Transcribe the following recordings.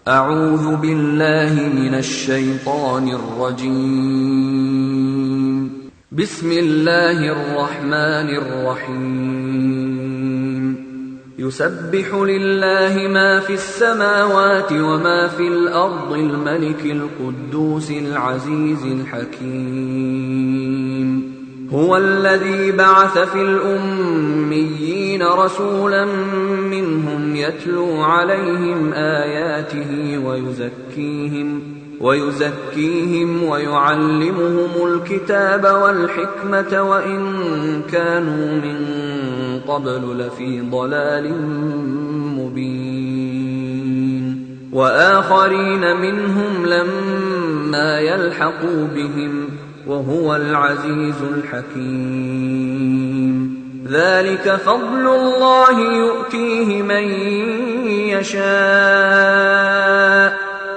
أعوذ بالله من الشيطان الرجيم. بسم الله الرحمن الرحيم. يسبح لله ما في السماوات وما في الأرض الملك القدوس العزيز الحكيم. هو الذي بعث في الأميين رسولا منهم يتلو عليهم آياته ويزكيهم ويعلمهم الكتاب والحكمة وإن كانوا من قبل لفي ضلال مبين. وآخرين منهم لما يلحقوا بهم وهو العزيز الحكيم. ذلك فضل الله يؤتيه من يشاء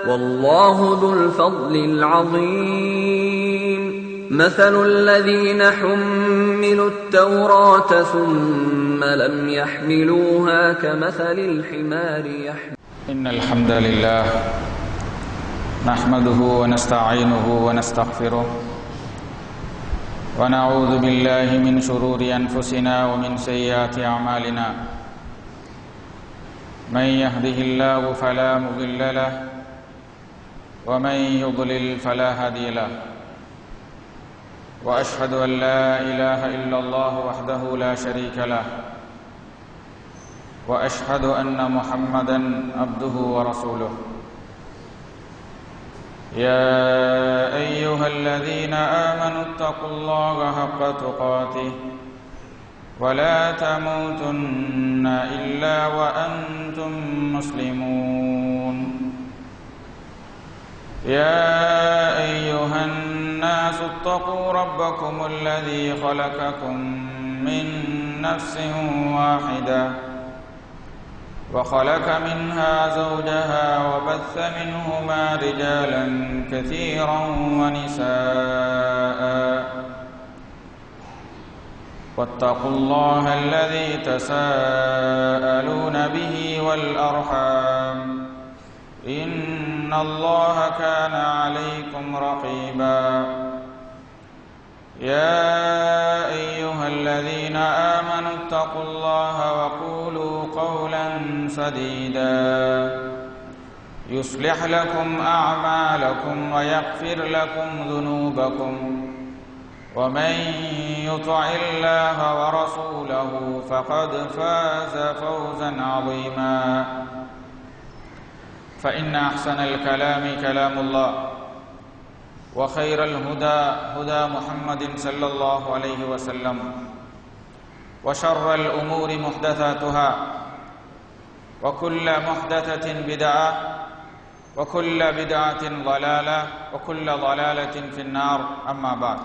والله ذو الفضل العظيم. مثل الذين حملوا التوراة ثم لم يحملوها كمثل الحمار يحمل. إن الحمد لله نحمده ونستعينه ونستغفره ونعوذ بالله من شرور أنفسنا ومن سيئات أعمالنا. من يهده الله فلا مضل له ومن يضلل فلا هادي له. وأشهد أن لا إله إلا الله وحده لا شريك له وأشهد أن محمدا عبده ورسوله. يا أيها الذين آمنوا اتقوا الله حق تقاته ولا تموتن إلا وأنتم مسلمون. يا أيها الناس اتقوا ربكم الذي خلقكم من نفس واحدة وخلق منها زوجها وبث منهما رجالا كثيرا ونساء. واتقوا الله الذي تساءلون به والأرحام إن الله كان عليكم رقيبا. يا أيها الذين آمنوا اتقوا الله وقولوا قولا سديدا يصلح لكم أعمالكم ويغفر لكم ذنوبكم ومن يطع الله ورسوله فقد فاز فوزا عظيما. فإن أحسن الكلام كلام الله وخير الهدى هدى محمد صلى الله عليه وسلم وشر الأمور محدثاتها وكل محدثة بدعة وكل بدعة ضلالة وكل ضلالة في النار. أما بعد.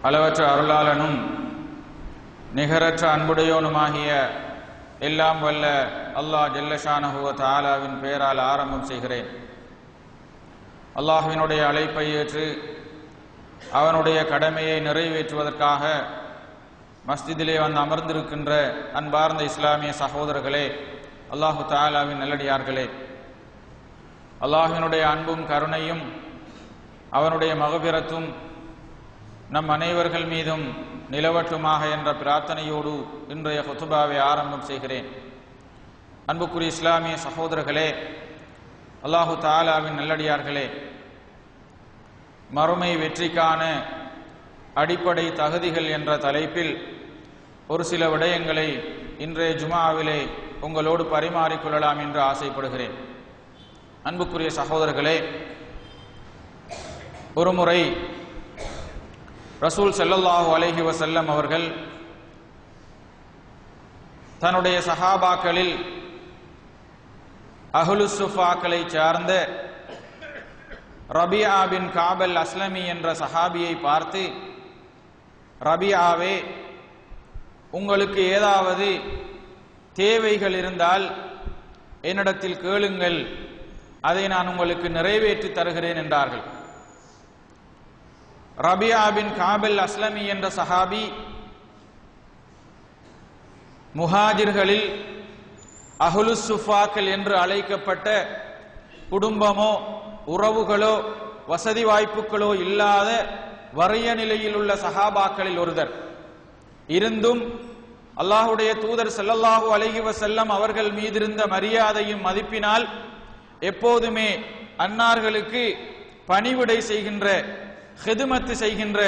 அளவற்ற அருளாளனும் நிகரற்ற அன்புடையோனுமாகிய எல்லாம் வல்ல அல்லாஹ் ஜல்லஷானஹு வ தஆலாவின் பெயரால் ஆரம்பம் செய்கிறேன். அல்லாஹ்வினுடைய அழைப்பை ஏற்று அவனுடைய கடமையை நிறைவேற்றுவதற்காக மஸ்ஜிதிலே வந்து அமர்ந்திருக்கின்ற அன்பார்ந்த இஸ்லாமிய சகோதரர்களே, அல்லாஹு தஆலாவின் நல்லடியார்களே, அல்லாஹ்வினுடைய அன்பும் கருணையும் அவனுடைய மகபிரத்தும் நம் அனைவர்கள் மீதும் நிலவட்டுமாக என்ற பிரார்த்தனையோடு இன்றைய குத்துபாவை ஆரம்பம் செய்கிறேன். அன்புக்குரிய இஸ்லாமிய சகோதரர்களே, அல்லாஹு தஆலாவின் நல்லடியார்களே, மறுமை வெற்றிக்கான அடிப்படை தகுதிகள் என்ற தலைப்பில் ஒரு சில விடயங்களை இன்றைய ஜுமாவிலே உங்களோடு பரிமாறிக்கொள்ளலாம் என்று ஆசைப்படுகிறேன். அன்புக்குரிய சகோதரர்களே, ஒருமுறை ரசூல் ஸல்லல்லாஹு அலைஹி வஸல்லம் அவர்கள் தன்னுடைய சஹாபாக்களில் அஹ்லுஸ் சுஃபாக்களை சார்ந்த ரபியா பின் காபல் அஸ்லமி என்ற சஹாபியை பார்த்து, ரபியாவே, உங்களுக்கு ஏதாவது தேவைகள் இருந்தால் என்னிடத்தில் கேளுங்கள், அதை நான் உங்களுக்கு நிறைவேற்றி தருகிறேன் என்றார்கள். ரபியா பின் காபல் அஸ்லமி என்ற சஹாபி முஹாஜிர்களில் அஹ்லுஸ் சுஃபாக்கள் என்று அழைக்கப்பட்ட குடும்பமோ உறவுகளோ வசதி வாய்ப்புகளோ இல்லாத வறிய நிலையில் உள்ள சஹாபாக்களில் ஒருவர் இருந்தும் அல்லாஹுடைய தூதர் ஸல்லல்லாஹு அலைஹி வஸல்லம் அவர்கள் மீதிருந்த மரியாதையும் மதிப்பினால் எப்போதுமே அன்னார்களுக்கு பணிவிடை செய்கின்ற ஹிதுமத்து செய்கின்ற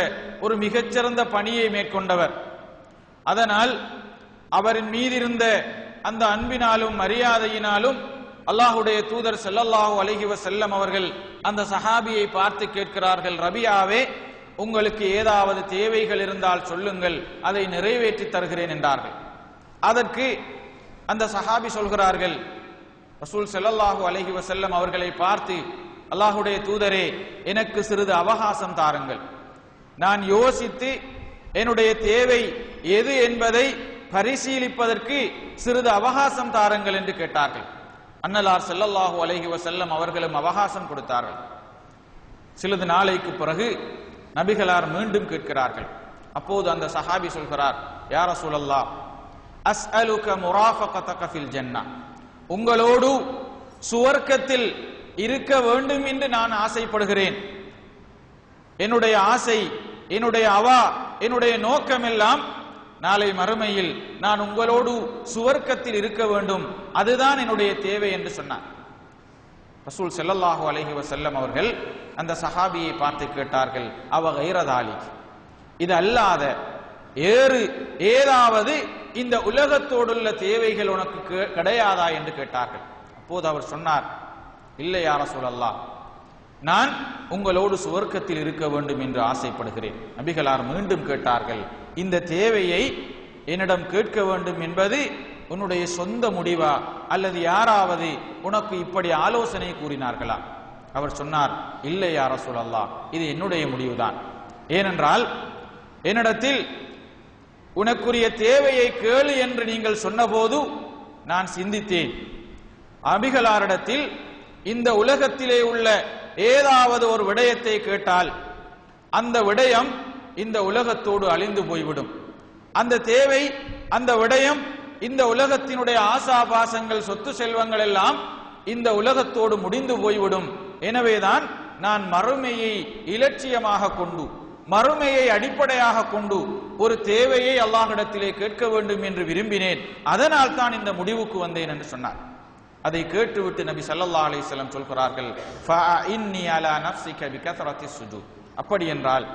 ஒரு மிகச்சிறந்த பணியை மேற்கொண்டவர். அதனால் அவரின் மீதிருந்த அந்த அன்பினாலும் மரியாதையினாலும் அல்லாஹுடைய தூதர் ஸல்லல்லாஹு அலைஹி வஸல்லம் அவர்கள் அந்த சஹாபியை பார்த்து கேட்கிறார்கள், ரபியாவே, உங்களுக்கு ஏதாவது தேவைகள் இருந்தால் சொல்லுங்கள், அதை நிறைவேற்றி தருகிறேன் என்றார்கள். அதற்கு அந்த சஹாபி சொல்கிறார்கள், ரசூல் ஸல்லல்லாஹு அலைஹி வஸல்லம் அவர்களை பார்த்து, அல்லாஹுடைய தூதரே, எனக்கு சிறிது அவகாசம் தாருங்கள், நான் யோசித்து என்னுடைய தேவை எது என்பதை பரிசீலிப்பதற்கு சிறிது அவகாசம் தாருங்கள் என்று கேட்டார்கள். அன்னலார் ஸல்லல்லாஹு அலைஹி வஸல்லம் அவர்களும் அவகாசம் கொடுத்தார்கள். சிறிது நாளைக்கு பிறகு நபிகளார் மீண்டும் கேட்கிறார்கள். அப்போது அந்த சஹாபி சொல்கிறார், யா ரசூலல்லாஹ், அஸ்அலுக முராஃபகதக ஃபில் ஜன்னah, உங்களோடு சுவர்க்கத்தில் இருக்க வேண்டும் என்று நான் ஆசைப்படுகிறேன். என்னுடைய ஆசை, என்னுடைய அவா, என்னுடைய நோக்கம் எல்லாம் நாளை மறுமையில் நான் உங்களோடு சுவர்க்கத்தில் இருக்க வேண்டும், அதுதான் என்னுடைய தேவை என்று சொன்னார். ரசூல் ஸல்லல்லாஹு அலைஹி வஸல்லம் அவர்கள் அந்த சஹாபியை பார்த்து கேட்டார்கள், அவ கைரதாலிக், இது அல்லாத ஏதாவது இந்த உலகத்தோடுள்ள தேவைகள் உனக்கு கிடையாதா என்று கேட்டார்கள். அப்போது அவர் சொன்னார், இல்லை யா ரசூலல்லாஹ், நான் உங்களோடு சுவர்க்கத்தில் இருக்க வேண்டும் என்று ஆசைப்படுகிறேன். நபிகளார் மீண்டும் கேட்டார்கள், இந்த தேவையை என்னிடம் கேட்க வேண்டும் என்பது உன்னுடைய சொந்த முடிவா அல்லது யாராவது உனக்கு இப்படி ஆலோசனை கூறினார்களா? அவர் சொன்னார், இல்லை யா ரசூலல்லாஹ், இது என்னுடைய முடிவுதான். ஏனென்றால் என்னிடத்தில் உனக்குரிய தேவையை கேளு என்று நீங்கள் சொன்னபோது நான் சிந்தித்தேன், நபிகளாரிடத்தில் இந்த உலகத்திலே உள்ள ஏதாவது ஒரு விடயத்தை கேட்டால் அந்த விடயம் இந்த உலகத்தோடு அழிந்து போய்விடும். அந்த தேவை, அந்த விடயம், இந்த உலகத்தினுடைய ஆசாபாசங்கள், சொத்து செல்வங்கள் எல்லாம் இந்த உலகத்தோடு முடிந்து போய்விடும். எனவேதான் நான் மறுமையை இலட்சியமாக கொண்டு, மறுமையை அடிப்படையாக கொண்டு ஒரு தேவையை அல்லாஹ்விடத்திலே கேட்க வேண்டும் என்று விரும்பினேன். அதனால் தான் இந்த முடிவுக்கு வந்தேன் என்று சொன்னார். அதை கேட்டுவிட்டு நபி ஸல்லல்லாஹு அலைஹி வஸல்லம் சொல்கிறார்கள், ஃபஇன்னி அலா நஃப்ஸிக பிகத்ரத்தி ஸுஜூத், அப்படி என்றால்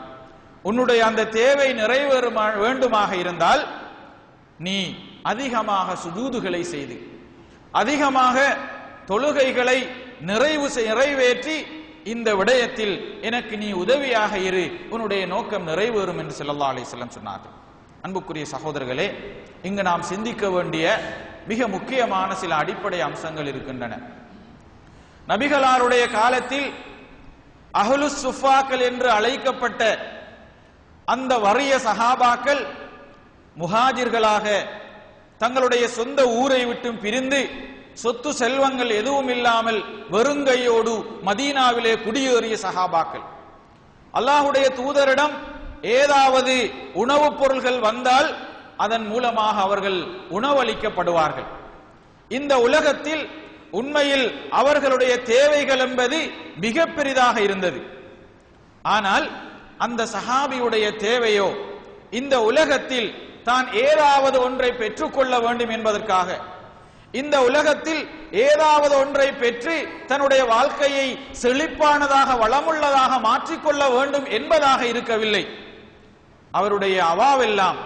உன்னுடைய அந்த தேவை நிறைவேற வேண்டுமாக இருந்தால் நீ அதிகமாக சுஜூதுகளை செய்து, அதிகமாக தொழுகைகளை நிறைவேற்றி இந்த விடயத்தில் எனக்கு நீ உதவியாக இரு, உன்னுடைய நோக்கம் நிறைவேறும் என்று ஸல்லல்லாஹு அலைஹி வஸல்லம் சொன்னார்கள். அன்புக்குரிய சகோதரர்களே, இங்கு நாம் சிந்திக்க வேண்டிய மிக முக்கியமான சில அடிப்படை அம்சங்கள் இருக்கின்றன. நபிகளாருடைய காலத்தில் அஹ்லுஸ் சுஃபாக்கள் என்று அழைக்கப்பட்ட அந்த வறிய சஹாபாக்கள் முஹாஜிர்களாக தங்களுடைய சொந்த ஊரை விட்டு பிரிந்து சொத்து செல்வங்கள் எதுவும் இல்லாமல் வெறுங்கையோடு மதீனாவிலே குடியேறிய சஹாபாக்கள். அல்லாஹுடைய தூதரிடம் ஏதாவது உணவுப் பொருள்கள் வந்தால் அதன் மூலமாக அவர்கள் உணவளிக்கப்படுவார்கள். இந்த உலகத்தில் உண்மையில் அவர்களுடைய தேவைகள் என்பது மிக பெரிதாக இருந்தது. ஆனால் அந்த சஹாபியுடைய தேவையோ இந்த உலகத்தில் தான் ஏதாவது ஒன்றை பெற்றுக்கொள்ள வேண்டும் என்பதற்காக, இந்த உலகத்தில் ஏதாவது ஒன்றை பெற்று தன்னுடைய வாழ்க்கையை செழிப்பானதாக வளமுள்ளதாக மாற்றிக்கொள்ள வேண்டும் என்பதாக இருக்கவில்லை. அவருடைய அவாவெல்லாம்,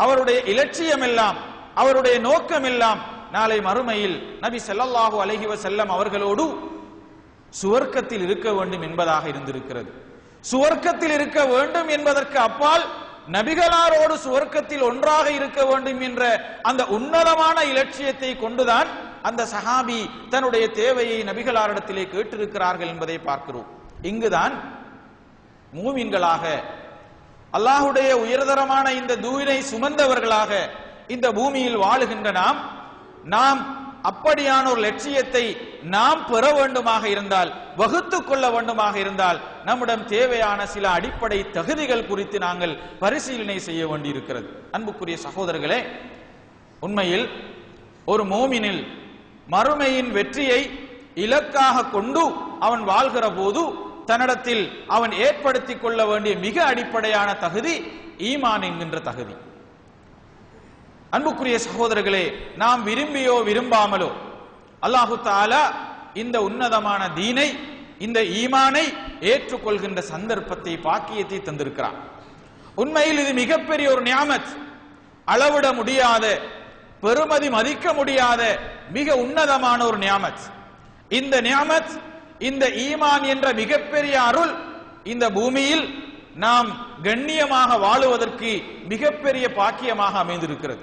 அவருடைய இலட்சியம் எல்லாம், அவருடைய நோக்கம் எல்லாம் நாளை மறுமையில் நபி ஸல்லல்லாஹு அலைஹி வஸல்லம் அவர்களோடு சுவர்க்கத்தில் இருக்க வேண்டும் என்பதாக இருந்திருக்கிறது. சுவர்க்கத்தில் இருக்க வேண்டும் என்பதற்கு அப்பால் நபிகளாரோடு சுவர்க்கத்தில் ஒன்றாக இருக்க வேண்டும் என்ற அந்த உன்னதமான இலட்சியத்தை கொண்டுதான் அந்த சஹாபி தன்னுடைய தேவையை நபிகளாரிடத்திலே கேட்டிருக்கிறார்கள் என்பதை பார்க்கிறோம். இங்குதான் மூமின்களாக, அல்லாஹுடைய உயர்தரமான இந்த தூயினை சுமந்தவர்களாக இந்த பூமியில் வாழுகின்ற நாம் அப்படியான ஒரு லட்சியத்தை நாம் பெற வேண்டுமாக இருந்தால், வகுத்துக் கொள்ள வேண்டுமாக இருந்தால், நம்மிடம் தேவையான சில அடிப்படை தகுதிகள் குறித்து நாங்கள் பரிசீலனை செய்ய வேண்டியிருக்கிறது. அன்புக்குரிய சகோதரர்களே, உண்மையில் ஒரு மோமினில் மறுமையின் வெற்றியை இலக்காக கொண்டு அவன் வாழ்கிற போது தன்னிடத்தில் அவன் ஏற்படுத்திக் கொள்ள வேண்டிய மிக அடிப்படையான தகுதி ஈமான் என்கின்ற தகுதி. அன்புக்குரிய சகோதரர்களே, நாம் விரும்பியோ விரும்பாமலோ அல்லாஹு தஆலா இந்த உன்னதமான தீனை, இந்த ஈமானை ஏற்றுக்கொள்கின்ற சந்தர்ப்பத்தை, பாக்கியத்தை தந்திருக்கிறான். உண்மையில் இது மிகப்பெரிய ஒரு நியாமத், அளவிட முடியாத, பெருமதி மதிக்க முடியாத மிக உன்னதமான ஒரு நியாமத். இந்த நியாமத், இந்த ஈமான் என்ற மிகப்பெரிய அருள் இந்த பூமியில் நாம் கண்ணியமாக வாழுவதற்கு மிகப்பெரிய பாக்கியமாக அமைந்திருக்கிறது.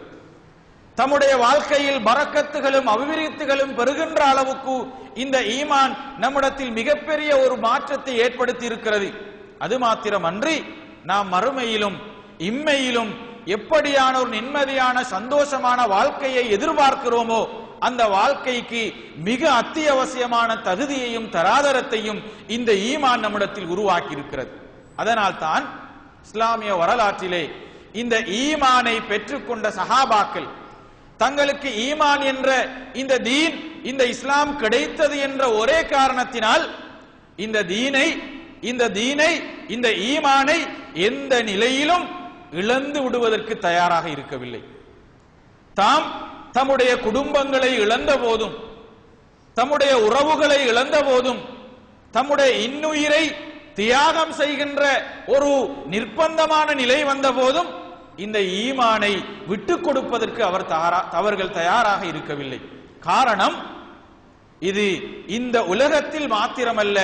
தம்முடைய வாழ்க்கையில் பரக்கத்துகளும் அபிவிருத்திகளும் பெறுகின்ற அளவுக்கு இந்த ஈமான் நம்மிடத்தில் மிகப்பெரிய ஒரு மாற்றத்தை ஏற்படுத்தி இருக்கிறது. அது மாத்திரமன்றி நாம் மறுமையிலும் இம்மையிலும் எப்படியான ஒரு நிம்மதியான சந்தோஷமான வாழ்க்கையை எதிர்பார்க்கிறோமோ அந்த வாழ்க்கைக்கு மிக அத்தியாவசியமான தகுதியையும் தராதரத்தையும் இந்த ஈமான் நம்மிடத்தில் உருவாக்கி இருக்கிறது. அதனால் தான் இஸ்லாமிய வரலாற்றிலே இந்த ஈமானை பெற்றுக்கொண்ட சஹாபாக்கள் தங்களுக்கு ஈமான் என்ற இந்த தீன், இந்த இஸ்லாம் கிடைத்தது என்ற ஒரே காரணத்தினால் இந்த தீனை இந்த ஈமானை எந்த நிலையிலும் இழந்து விடுவதற்கு தயாராக இருக்கவில்லை. தாம் தம்முடைய குடும்பங்களை இழந்த போதும், தம்முடைய உறவுகளை இழந்த போதும், தம்முடைய இன்னுயிரை தியாகம் செய்கின்ற ஒரு நிர்பந்தமான நிலை வந்த போதும் இந்த ஈமானை விட்டுக் கொடுப்பதற்கு அவர்கள் தயாராக இருக்கவில்லை. காரணம், இது இந்த உலகத்தில் மாத்திரமல்ல,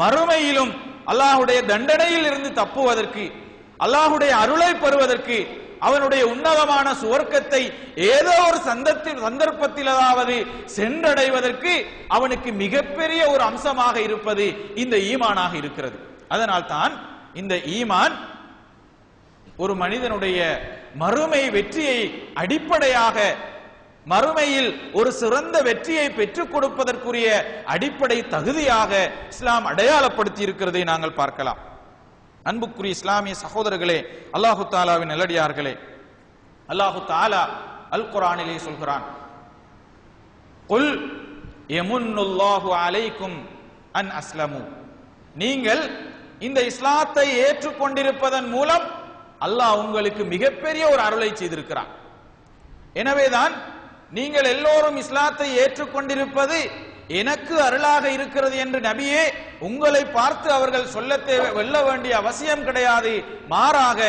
மறுமையிலும் அல்லாஹுடைய தண்டனையில் இருந்து தப்புவதற்கு, அல்லாஹுடைய அருளை பெறுவதற்கு, அவனுடைய உன்னதமான சுவர்க்கத்தை ஏதோ ஒரு சந்தர்ப்பத்திலாவது சென்றடைவதற்கு அவனுக்கு மிகப்பெரிய ஒரு அம்சமாக இருப்பது இந்த ஈமானாக இருக்கிறது. அதனால் தான் இந்த ஈமான் ஒரு மனிதனுடைய மறுமை வெற்றியை அடிப்படையாக, மறுமையில் ஒரு சிறந்த வெற்றியை பெற்றுக் கொடுப்பதற்குரிய அடிப்படை தகுதியாக இஸ்லாம் அடையாளப்படுத்தி இருக்கிறதை நாங்கள் பார்க்கலாம். அன்புக்குரிய இஸ்லாமிய சகோதரர்களே, அல்லாஹு தாலாவின் நல்லடியார்களே, அல்லாஹு தாலா அல் குர்ஆனிலே சொல்கிறான், குல் யமுன்னுல்லாஹு அலைக்கும் அன் அஸ்லமு, நீங்கள் இந்த இஸ்லாத்தை ஏற்றுக்கொண்டிருப்பதன் மூலம் அல்லாஹ் உங்களுக்கு மிகப்பெரிய ஒரு அருளை செய்திருக்கிறான். எனவேதான் நீங்கள் எல்லோரும் இஸ்லாத்தை ஏற்றுக்கொண்டிருப்பது எனக்கு அருளாக இருக்கிறது என்று நபியே உங்களை பார்த்து அவர்கள் வெல்ல வேண்டிய அவசியம் கிடையாது. மாறாக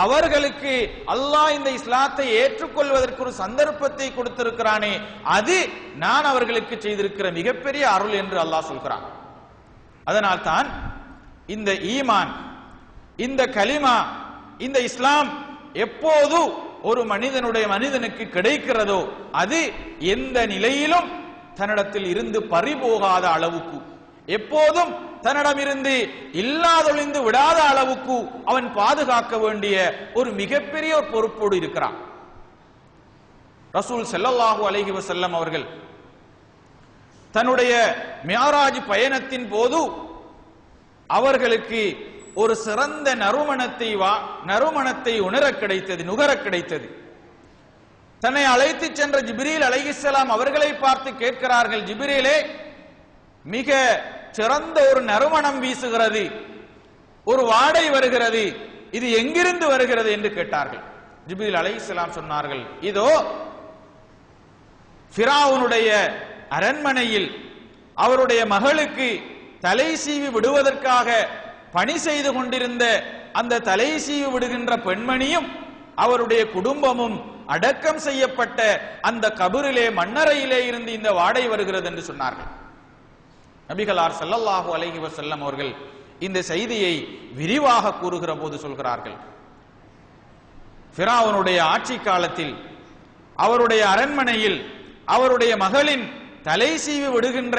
அவர்களுக்கு அல்லாஹ் இந்த இஸ்லாத்தை ஏற்றுக்கொள்வதற்கு ஒரு சந்தர்ப்பத்தை கொடுத்திருக்கிறானே, அது நான் அவர்களுக்கு செய்திருக்கிற மிகப்பெரிய அருள் என்று அல்லாஹ் சொல்கிறான். அதனால் தான் இந்த ஈமான், இந்த கலிமா, இந்த இஸ்லாம் எப்போது ஒரு மனிதனுக்கு கிடைக்கிறதோ அது எந்த நிலையிலும் தன்னிடத்தில் இருந்து பறிபோகாத அளவுக்கு, எப்போதும் தன்னிடமிருந்து இல்லாதொழிந்து விடாத அளவுக்கு அவன் பாதுகாக்க வேண்டிய ஒரு மிகப்பெரிய பொறுப்போடு இருக்கிறான். ரசூல் ஸல்லல்லாஹு அலைஹி வஸல்லம் அவர்கள் தன்னுடைய மிஅராஜ் பயணத்தின் போது அவர்களுக்கு ஒரு சிறந்த நறுமணத்தை நுகர கிடைத்தது. தன்னை அழைத்து சென்ற ஜிப்ரீல் அலைஹிஸ்ஸலாம் அவர்களை பார்த்து கேட்கிறார்கள், ஜிப்ரீலே, மிக சிறந்த ஒரு நறுமணம் வீசுகிறது, ஒரு வாடை வருகிறது, இது எங்கிருந்து வருகிறது என்று கேட்டார்கள். ஜிப்ரீல் அலைஹிஸ்ஸலாம் சொன்னார்கள், இதோ ஃபிரௌனுடைய அரண்மனையில் அவருடைய மகளுக்கு தலை சீவி விடுவதற்காக பணி செய்து கொண்டிருந்த அந்த தலை சீவி விடுகின்ற பெண்மணியும் அவருடைய குடும்பமும் அடக்கம் செய்யப்பட்ட அந்த கபரிலே, மண்ணறையிலே இருந்து இந்த வாடை வருகிறது என்று சொன்னார்கள். நபிகளார் ஸல்லல்லாஹு அலைஹி வஸல்லம் அவர்கள் இந்த செய்தியை விரிவாக கூறுகிற போது சொல்கிறார்கள், ஃபிரௌனுடைய ஆட்சி காலத்தில் அவருடைய அரண்மனையில் அவருடைய மகளின் தலை சீவி விடுகின்ற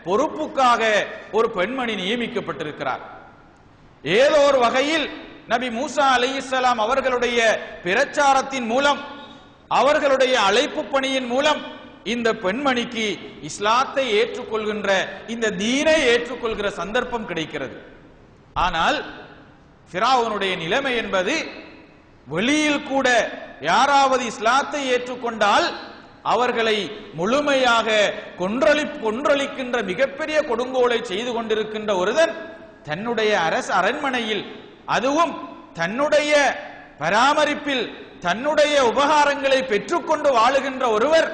பொறுப்புக்காக ஒரு பெண்மணி நியமிக்கப்பட்டிருக்கிறார். ஏதோ ஒரு வகையில் நபி மூசா அலைஹிஸ்ஸலாம் அவர்களுடைய பிரச்சாரத்தின் மூலம், அவர்களுடைய அழைப்பு பணியின் மூலம் இந்த பெண்மணிக்கு இஸ்லாத்தை ஏற்றுக்கொள்கின்ற, இந்த தீனை ஏற்றுக்கொள்கிற சந்தர்ப்பம் கிடைக்கிறது. ஆனால் ஃபிரௌனுடைய நிலைமை என்பது, வெளியில் கூட யாராவது இஸ்லாத்தை ஏற்றுக்கொண்டால் அவர்களை முழுமையாக கொன்றளிக்கின்ற மிகப்பெரிய கொடுங்கோலை செய்து கொண்டிருக்கின்ற ஒருவன் தன்னுடைய அரண்மனையில், அதுவும் தன்னுடைய பராமரிப்பில் தன்னுடைய உபகாரங்களை பெற்றுக்கொண்டு வாழுகின்ற ஒருவர்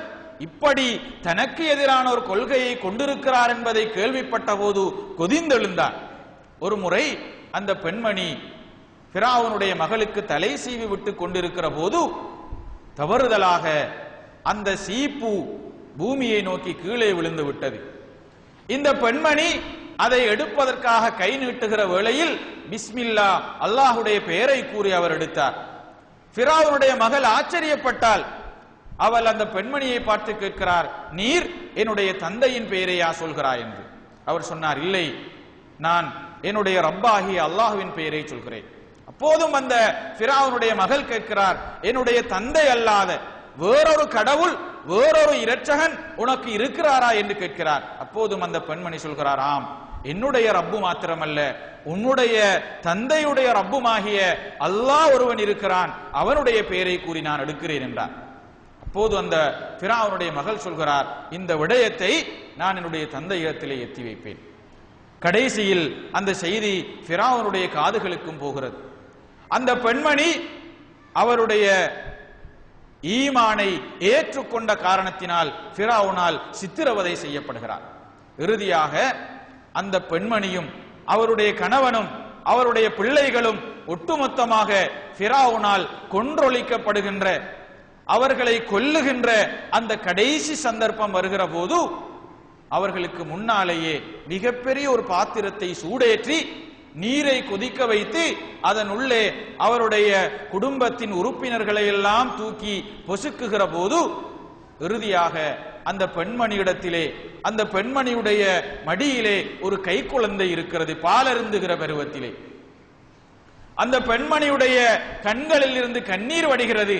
இப்படி தனக்கு எதிரான ஒரு கொள்கையை கொண்டிருக்கிறார் என்பதை கேள்விப்பட்ட போது கொதிந்தெழுந்தார். ஒரு முறை அந்த பெண்மணி ஃபிரௌனுடைய மகளுக்கு தலை சீவி விட்டு கொண்டிருக்கிற போது தவறுதலாக அந்த சீப்பு பூமியை நோக்கி கீழே விழுந்து விட்டது. இந்த பெண்மணி அதை எடுப்பதற்காக கை நீட்டுகிற வேளையில் பிஸ்மில்லா, அல்லாஹுடைய பெயரை கூறி அவர் எடுத்தார். ஃபிரௌனுடைய மகள் ஆச்சரியப்பட்டாள். அவள் அந்த பெண்மணியை பார்த்து கேட்கிறார், நீர் என்னுடைய தந்தையின் பெயரையா சொல்கிறாய் என்று. அவர் சொன்னார், இல்லை, நான் என்னுடைய ரப்பாகிய அல்லாஹுவின் பெயரை சொல்கிறேன். அப்போதும் அந்த ஃபிரௌனுடைய மகள் கேட்கிறார், என்னுடைய தந்தை அல்லாத வேறொரு கடவுள், வேறொரு இரட்சகன் உனக்கு இருக்கிறாரா என்று கேட்கிறார். அப்போதும் அந்த பெண்மணி சொல்கிறார், ஆம், என்னுடைய ரப்பு மாத்திரமல்ல, உன்னுடைய தந்தையுடைய ரப்புமாகிய அல்லாஹ் ஒருவன் இருக்கிறான், அவனுடைய பெயரை கூறி நான் எடுக்கிறேன் என்றார். அப்போது அந்த ஃபிரௌனுடைய மகள் சொல்கிறார், இந்த விடயத்தை நான் என்னுடைய தந்தையிடத்திலே எத்தி வைப்பேன். கடைசியில் அந்த செய்தி ஃபிரௌனுடைய காதுகளுக்கும் போகிறது. அந்த பெண்மணி அவருடைய ஈமானை ஏற்றுக்கொண்ட காரணத்தினால் ஃபிரௌனால் சித்திரவதை செய்யப்படுகிறார். இறுதியாக அந்த பெண்மணியும் அவருடைய கணவனும் அவருடைய பிள்ளைகளும் ஒட்டுமொத்தமாக ஃபிரௌனால் கொன்றொழிக்கப்படுகின்ற, அவர்களை கொல்லுகின்ற அந்த கடைசி சந்தர்ப்பம் வருகிற போது அவர்களுக்கு முன்னாலேயே மிகப்பெரிய ஒரு பாத்திரத்தை சூடேற்றி நீரை கொதிக்க வைத்து அதன் உள்ளே அவருடைய குடும்பத்தின் உறுப்பினர்களை எல்லாம் தூக்கி பொசுக்குகிற போது இறுதியாக அந்த பெண்மணியிடத்திலே, அந்த பெண்மணியுடைய மடியிலே ஒரு கைக்குழந்தை இருக்கிறது, பாலருந்துகிற பருவத்திலே. அந்த பெண்மணியுடைய கண்களில் இருந்து கண்ணீர் வடிகிறது.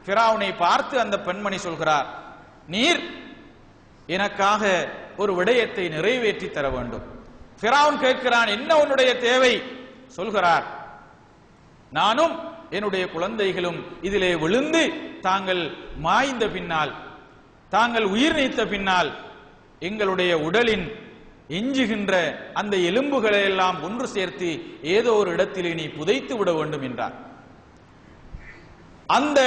ஃபிரௌனை பார்த்து அந்த பெண்மணி சொல்கிறார், நீர் எனக்காக ஒரு விடயத்தை நிறைவேற்றி தர வேண்டும். ஃபிரௌன் கேட்கிறான், என்ன உன்னுடைய தேவை? சொல்கிறார், நானும் என்னுடைய குழந்தைகளும் இதிலே விழுந்து தாங்கள் மாய்ந்த பின்னால், தாங்கள் உயிர் நீத்த பின்னால் எங்களுடைய உடலின் எஞ்சுகின்ற அந்த எலும்புகளை எல்லாம் ஒன்று சேர்த்து ஏதோ ஒரு இடத்திலே நீ புதைத்து விட வேண்டும் என்றார். அந்த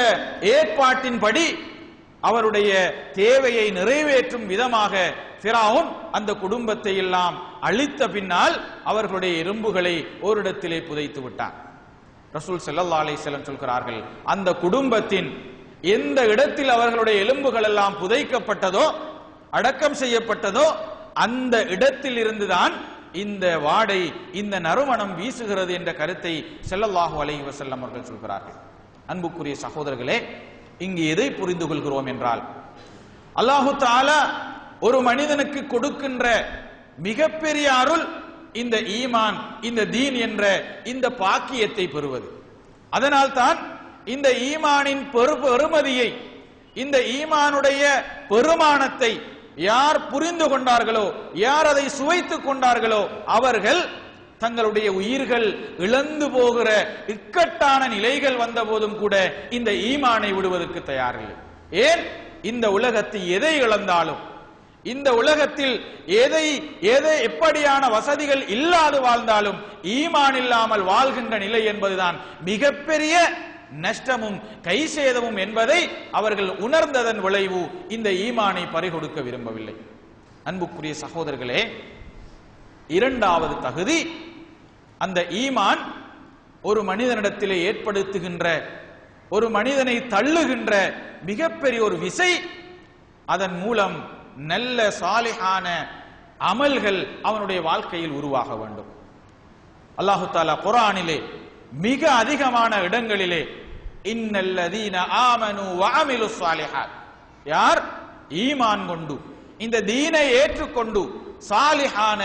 ஏற்பாட்டின்படி அவருடைய தேவையை நிறைவேற்றும் விதமாக ஃபிரௌன் அந்த குடும்பத்தை எல்லாம் அழித்த பின்னால் அவர்களுடைய எலும்புகளை ஓரிடத்திலே புதைத்து விட்டார். ரசூல் ஸல்லல்லாஹு அலைஹி வஸல்லம் சொல்கிறார்கள், அந்த குடும்பத்தின் எந்த இடத்தில் அவர்களுடைய எலும்புகள் எல்லாம் புதைக்கப்பட்டதோ, அடக்கம் செய்யப்பட்டதோ, அந்த இடத்தில் இருந்துதான் இந்த வாடை, இந்த நறுமணம் வீசுகிறது என்ற கருத்தை ஸல்லல்லாஹு அலைஹி வஸல்லம் அவர்கள் சொல்கிறார்கள். அன்புக்குரிய சகோதரர்களே, இங்கு எதை புரிந்து கொள்கிறோம் என்றால், அல்லாஹு தஆலா ஒரு மனிதனுக்கு கொடுக்கின்ற மிகப்பெரிய அருள் இந்த ஈமான், இந்த தீன் என்ற இந்த பாக்கியத்தை பெறுவது. அதனால் தான் இந்த ஈமானின் பெருமதியை, இந்த ஈமானுடைய பெருமானத்தை யார் புரிந்து கொண்டார்களோ, யார் அதை சுவைத்துக் கொண்டார்களோ, அவர்கள் தங்களுடைய உயிர்கள் இழந்து போகிற இக்கட்டான நிலைகள் வந்த போதும் கூட இந்த ஈமானை விடுவதற்கு தயாரில்லை. ஏன்? இந்த உலகத்தில் எதை இழந்தாலும், இந்த உலகத்தில் எதை எப்படியான வசதிகள் இல்லாது வாழ்ந்தாலும் ஈமான் இல்லாமல் வாழ்கின்ற நிலை என்பதுதான் மிகப்பெரிய நஷ்டமும் கைசேதமும் என்பதை அவர்கள் உணர்ந்ததன் விளைவு இந்த ஈமானை பறிகொடுக்க விரும்பவில்லை. அன்புக்குரிய சகோதரர்களே, இரண்டாவது தகுதி, அந்த ஈமான் ஒரு மனிதனிடத்திலே ஏற்படுத்துகின்ற, ஒரு மனிதனை தள்ளுகின்ற மிகப்பெரிய ஒரு விசை. அதன் மூலம் நல்ல சாலிஹான அமல்கள் அவனுடைய வாழ்க்கையில் உருவாக வேண்டும். அல்லாஹு தஆலா குர்ஆனிலே மிக அதிகமான இடங்களிலே இன்னல்லதீன ஆமனு வஅமிலுஸ் ஸாலிஹாத், யார் ஈமான் கொண்டு இந்த தீனை ஏற்றுக்கொண்டு சாலிஹான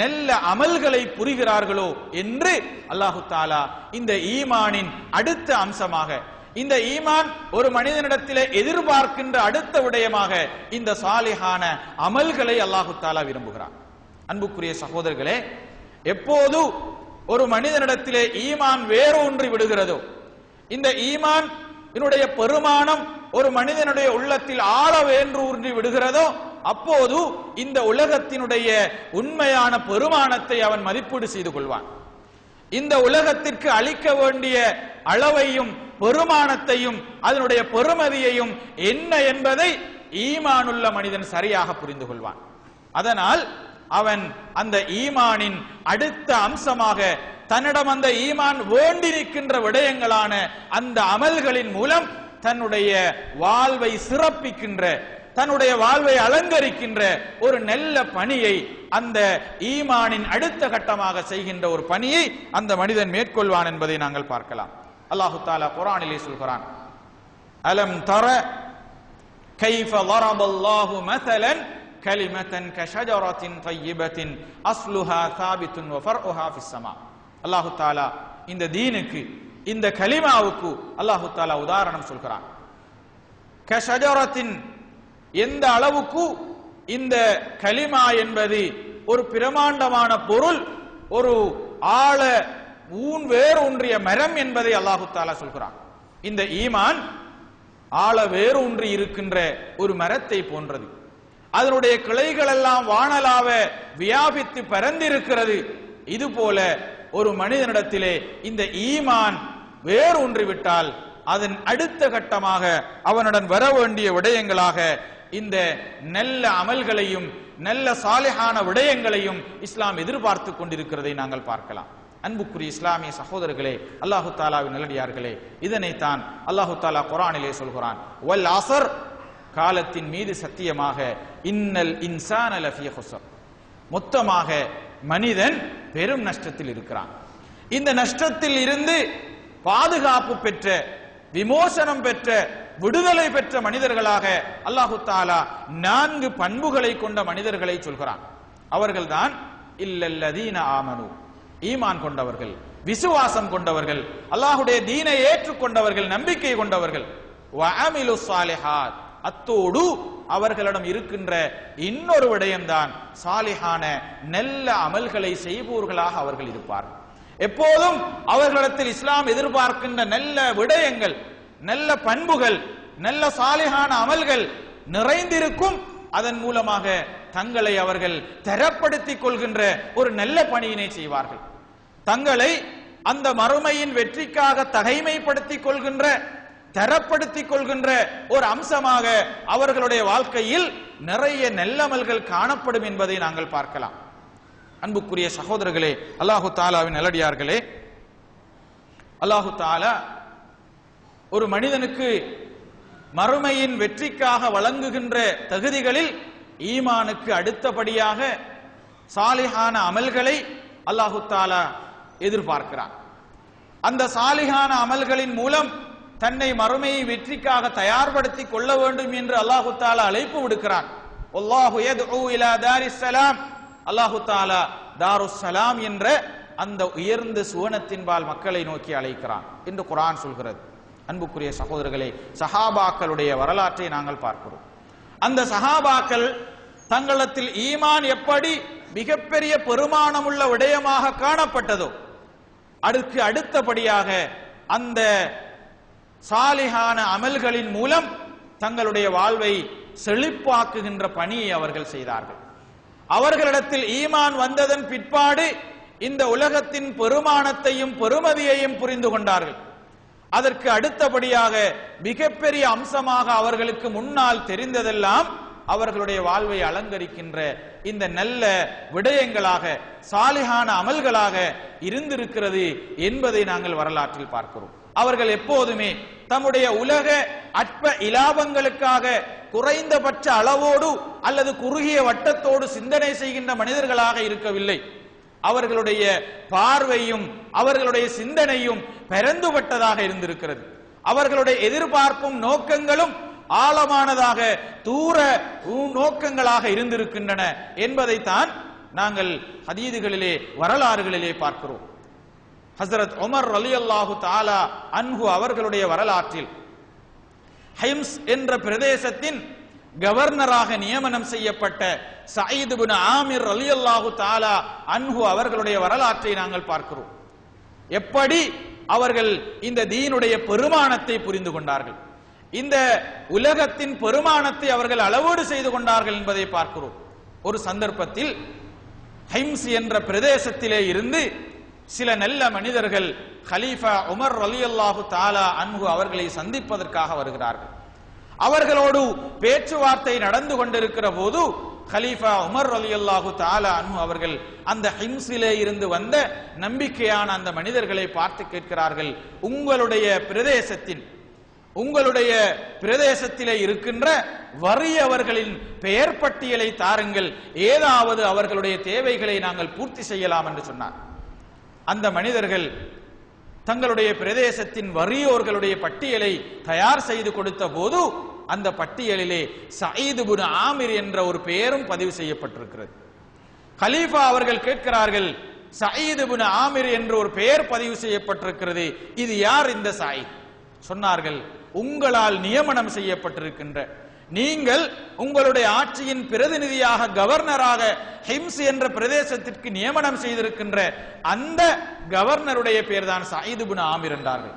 நல்ல அமல்களை புரிகிறார்களோ என்று அல்லாஹு தஆலா இந்த ஈமானின் அடுத்த அம்சமாக, இந்த ஈமான் ஒரு மனிதனிடத்திலே எதிர்பார்க்கின்ற அடுத்த விடயமாக இந்த சாலிஹான அமல்களை அல்லாஹு தஆலா விரும்புகிறார். அன்புக்குரிய சகோதரர்களே, எப்போது ஒரு மனிதனிடத்திலே ஈமான் வேரூன்றி விடுகிறதோ, இந்த ஈமான் இதனுடைய பெருமானம் ஒரு மனிதனுடைய உள்ளத்தில் ஆழ வேரூன்றி விடுகிறதோ அப்போது இந்த உலகத்தினுடைய உண்மையான பெருமானத்தை அவன் மதிப்பீடு செய்து கொள்வான். இந்த உலகத்திற்கு அளிக்க வேண்டிய அளவையும் பெருமானத்தையும் அதனுடைய பெருமதியையும் என்ன என்பதை ஈமானுள்ள மனிதன் சரியாக புரிந்து கொள்வான். அதனால் அவன் அந்த ஈமானின் அடுத்த அம்சமாக தன்னிடம் அந்த ஈமான் வேண்டி நிற்கின்ற விடயங்களான அந்த அமல்களின் மூலம் தன்னுடைய வாழ்வை சிறப்பிக்கின்ற, தன்னுடைய வாழ்வை அலங்கரிக்கின்ற ஒரு நல்ல பணியை, அந்த ஈமானின் அடுத்த கட்டமாக செய்கின்ற ஒரு பணியை அந்த மனிதன் மேற்கொள்வான் என்பதை நாங்கள் பார்க்கலாம். அல்லாஹு தஆலா குர்ஆனிலே சொல்கிறான், அலம் தர கைஃப ضربல்லாஹு மஸலன் கலிமத்தன் கஷஜரத்தின் தய்யிபத்தின் அஸ்லுஹா சாபித்துன் வ ஃபர்உஹா ஃபிஸ் ஸமா. அல்லாஹு தஆலா இந்த தீனுக்கு, இந்த கலிமாவுக்கு அல்லாஹு தஆலா உதாரணம் சொல்கிறான். கஷஜரத்தின், எந்த அளவுக்கு இந்த கலிமா என்பது ஒரு பிரமாண்டமான பொருள், ஒரு ஆழ வேரூன்றிய மரம் என்பதை அல்லாஹு தஆலா சொல்கிறான். இந்த ஈமான் ஆழ வேரூன்றி இருக்கின்ற ஒரு மரத்தை போன்றது. அதனுடைய கிளைகள் எல்லாம் வானலாவ வியாபித்து பரந்திருக்கிறது. இது போல ஒரு மனிதனிடத்திலே இந்த ஈமான் வேரூன்றி விட்டால் அதன் அடுத்த கட்டமாக அவனுடன் வர வேண்டிய விடயங்களாக இந்த நல்ல அமல்களையும் நல்ல சாலிஹான விடயங்களையும் இஸ்லாம் எதிர்பார்த்து கொண்டிருக்கிறதை நாங்கள் பார்க்கலாம். அன்புக்குரிய இஸ்லாமிய சகோதரர்களே, அல்லாஹு தாலாவின் நல்லடியார்களே, இதனைத்தான் அல்லாஹு தாலா குர்ஆனிலே சொல்கிறான், வல் அஸர், காலத்தின் மீது சத்தியமாக, இன்னல் இன்சான லஃபீ குஸ்ர், மொத்தமாக மனிதன் பெரும் நஷ்டத்தில் இருக்கிறான். இந்த நஷ்டத்தில் இருந்து பாதுகாப்பு பெற்ற, விமோசனம் பெற்ற, விடுதலை பெற்ற மனிதர்களாக அல்லாஹு தஆலா 4 பண்புகளை கொண்ட மனிதர்களை சொல்கிறான். அவர்கள்தான் இல்லல்லதீன ஆமனு, ஈமான் கொண்டவர்கள், விசுவாசம் கொண்டவர்கள், அல்லாஹ்வுடைய தீனை ஏற்றுக்கொண்டவர்கள், நம்பிக்கை கொண்டவர்கள், வஅமிலு ஸாலிஹாத், அத்தோடு அவர்களிடம் இருக்கின்ற இன்னொரு விடயம்தான் சாலிஹான நல்ல அமல்களை செய்பவர்களாக அவர்கள் இருப்பார்கள். எப்போதும் அவர்களிடத்தில் இஸ்லாம் எதிர்பார்க்கின்ற நல்ல விடயங்கள், நல்ல பண்புகள், நல்ல சாலிஹான அமல்கள் நிறைந்திருக்கும். அதன் மூலமாக தங்களை அவர்கள் தரப்படுத்திக் கொள்கின்ற ஒரு நல்ல பணியினை செய்வார்கள். தங்களை அந்த மறுமையின் வெற்றிக்காக தகைமைப்படுத்திக் கொள்கின்ற, தரப்படுத்திக் கொள்கின்ற ஒரு அம்சமாக அவர்களுடைய வாழ்க்கையில் நிறைய நல்லமல்கள் காணப்படும் என்பதை நாங்கள் பார்க்கலாம். அன்புக்குரிய சகோதரர்களே, அல்லாஹு தாலாவின் நல்லடியார்களே, அல்லாஹு தாலா ஒரு மனிதனுக்கு மறுமையின் வெற்றிக்காக வழங்குகின்ற தகுதிகளில் ஈமானுக்கு அடுத்தபடியாக சாலிஹான அமல்களை அல்லாஹு தாலா எதிர்பார்க்கிறான். அந்த சாலிஹான அமல்களின் மூலம் தன்னை மறுமையை வெற்றிக்காக தயார்படுத்திக் கொள்ள வேண்டும் என்று அல்லாஹு தாலா அழைப்பு விடுக்கிறான். வல்லாஹு யதுஉ இலா தாரிஸ் ஸலாம், அல்லாஹு தாலா தாருஸ் ஸலாம் என்ற அந்த உயர்ந்த சுவனத்தின்பால் மக்களை நோக்கி அழைக்கிறான் என்று குர்ஆன் சொல்கிறது. அன்புக்குரிய சகோதரர்களே, சஹாபாக்களுடைய வரலாற்றை நாங்கள் பார்க்கிறோம். அந்த சஹாபாக்கள் தங்களத்தில் ஈமான் எப்படி மிகப்பெரிய பெருமானமுள்ள விடயமாக காணப்பட்டதோ, அதுக்கு அடுத்தபடியாக அந்த சாலிஹான அமல்களின் மூலம் தங்களுடைய வாழ்வை செழிப்பாக்குகின்ற பணியை அவர்கள் செய்தார்கள். அவர்களிடத்தில் ஈமான் வந்ததன் பிற்பாடு இந்த உலகத்தின் பெருமானத்தையும் பெருமதியையும் புரிந்து கொண்டார்கள். அதற்கு அடுத்தபடியாக மிகப்பெரிய அம்சமாக அவர்களுக்கு முன்னால் தெரிந்ததெல்லாம் அவர்களுடைய வாழ்வை அலங்கரிக்கின்ற இந்த நல்ல விடயங்களாக, சாலிஹான அமல்களாக இருந்திருக்கிறது என்பதை நாங்கள் வரலாற்றில் பார்க்கிறோம். அவர்கள் எப்போதுமே தம்முடைய உலக அற்ப இலாபங்களுக்காக குறைந்தபட்ச அளவோடு அல்லது குறுகிய வட்டத்தோடு சிந்தனை செய்கின்ற மனிதர்களாக இருக்கவில்லை. அவர்களுடைய பார்வையும் அவர்களுடைய சிந்தனையும் பரந்துபட்டதாக இருந்திருக்கிறது. அவர்களுடைய எதிர்பார்ப்பும் நோக்கங்களும் ஆழமானதாக, தூர நோக்கங்களாக இருந்திருக்கின்றன என்பதைத்தான் நாங்கள் ஹதீதுகளிலே, வரலாறுகளிலே பார்க்கிறோம். ஹஸ்ரத் உமர் ரலியல்லாஹு தஆலா அன்ஹு அவர்களுடைய வரலாற்றில் ஹிம்ஸ் என்ற பிரதேசத்தின் கவர்னராக நியமனம் செய்யப்பட்ட சயீத் இப்னு ஆமிர் ரலியல்லாஹு தஆலா அன்ஹு அவர்களுடைய வரலாற்றை நாங்கள் பார்க்கிறோம். எப்படி அவர்கள் இந்த தீனுடைய பெருமானத்தை புரிந்து கொண்டார்கள், இந்த உலகத்தின் பெருமானத்தை அவர்கள் அளவோடு செய்து கொண்டார்கள் என்பதை பார்க்கிறோம். ஒரு சந்தர்ப்பத்தில் ஹிம்ஸ் என்ற பிரதேசத்திலே இருந்து சில நல்ல மனிதர்கள் கலீஃபா உமர் ரலியல்லாஹு தஆலா அன்ஹு அவர்களை சந்திப்பதற்காக வருகிறார்கள். அவர்களோடு பேச்சுவார்த்தை நடந்து கொண்டிருக்கிற போது கலீஃபா உமர் ரலியல்லாஹு தஆலா அன்ஹு அவர்கள் அந்த ஹிம்ஸிலே இருந்து வந்த நம்பிக்கையான அந்த மனிதர்களை பார்த்து கேட்கிறார்கள், உங்களுடைய பிரதேசத்திலே இருக்கின்ற வறியவர்களின் பெயர் பட்டியலை தாருங்கள், ஏதாவது அவர்களுடைய தேவைகளை நாங்கள் பூர்த்தி செய்யலாம் என்று சொன்னார். அந்த மனிதர்கள் தங்களுடைய பிரதேசத்தின் வறியோர்களுடைய பட்டியலை தயார் செய்து கொடுத்த போது அந்த பட்டியலிலே சயீத் இப்னு ஆமிர் என்ற ஒரு பெயரும் பதிவு செய்யப்பட்டிருக்கிறது. கலீஃபா அவர்கள் கேட்கிறார்கள், சயீத் இப்னு ஆமிர் என்ற ஒரு பெயர் பதிவு செய்யப்பட்டிருக்கிறது, இது யார் இந்த சயீத்? சொன்னார்கள், உங்களால் நியமனம் செய்யப்பட்டிருக்கின்ற, நீங்கள் உங்களுடைய ஆட்சியின் பிரதிநிதியாக கவர்னராக ஹிம்ஸ் என்ற பிரதேசத்திற்கு நியமனம் செய்திருக்கின்ற அந்த கவர்னருடைய பெயர் தான் சயீத் இப்னு ஆமிர் என்றார்கள்.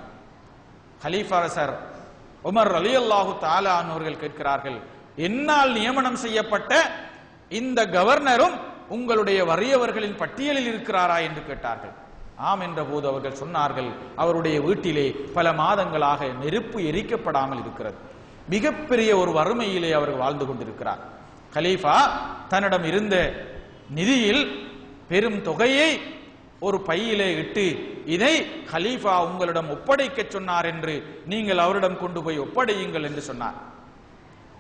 கலீஃபா அரசர் உமர் ரலியல்லாஹு தஆலா அவர்கள் கேட்கிறார்கள், என்னால் நியமனம் செய்யப்பட்ட இந்த கவர்னரும் உங்களுடைய வறியவர்களின் பட்டியலில் இருக்கிறாரா என்று கேட்டார்கள். ஆம் என்ற போது அவர்கள் சொன்னார்கள், அவருடைய வீட்டிலே பல மாதங்களாக நெருப்பு எரிக்கப்படாமல் இருக்கிறது, மிகப்பெரிய ஒரு வறுமையிலே அவர் வாழ்ந்து கொண்டிருக்கிறார். கலீஃபா தன்னிடம் இருந்த நிதியில் பெரும் தொகையை ஒரு பையிலே இட்டு, இதை கலீஃபா உங்களிடம் ஒப்படைக்க சொன்னார் என்று நீங்கள் அவரிடம் கொண்டு போய் ஒப்படையுங்கள் என்று சொன்னார்.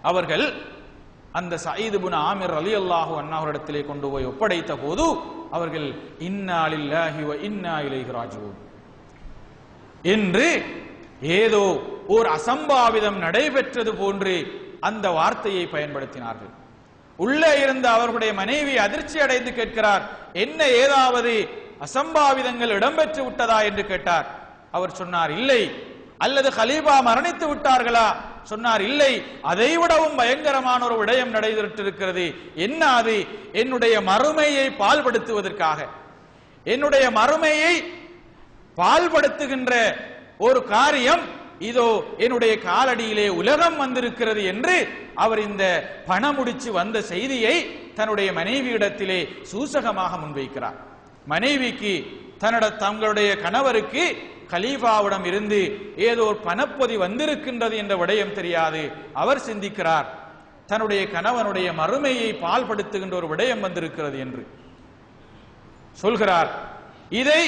அவர்கள் அந்த சயீத் இப்னு ஆமிர் ரலியல்லாஹு அன்ஹு அவரிடத்திலே கொண்டு போய் ஒப்படைத்த போது அவர்கள் இன்னா லில்லாஹி வ இன்னா இலைஹி ராஜிஊன் என்று ஏதோ ஒரு அசம்பாவிதம் நடைபெற்றது போன்று அந்த வார்த்தையை பயன்படுத்தினார்கள். உள்ளே இருந்த அவர்களுடைய மனைவி அதிர்ச்சி அடைந்து கேட்கிறார், என்ன ஏதாவது அசம்பாவிதங்கள் இடம்பெற்று விட்டதா என்று கேட்டார். அவர் சொன்னார், இல்லை. அல்லது கலீஃபா மரணித்து விட்டார்களா? சொன்னார், இல்லை, அதைவிடவும் பயங்கரமான ஒரு விடயம் நடைபெற்றிருக்கிறது. என்ன அது? என்னுடைய மறுமையை பால்படுத்துவதற்காக, என்னுடைய மறுமையை பால்படுத்துகின்ற ஒரு காரியம் இதோ என்னுடைய காலடியிலே உலகம் வந்திருக்கிறது என்று அவர் இந்த பணமுடிச்சு வந்த செய்தியை தன்னுடைய மனைவியிடத்திலே சூசகமாக முன்வைக்கிறார். மனைவிக்கு தங்களுடைய கணவருக்கு கலீஃபாவிடம் இருந்து ஏதோ ஒரு பணப்பொதி வந்திருக்கின்றது என்ற விடயம் தெரியாது. அவர் சிந்திக்கிறார், தன்னுடைய கணவனுடைய மறுமையை பால்படுத்துகின்ற ஒரு விடயம் வந்திருக்கிறது என்று சொல்கிறார். இதை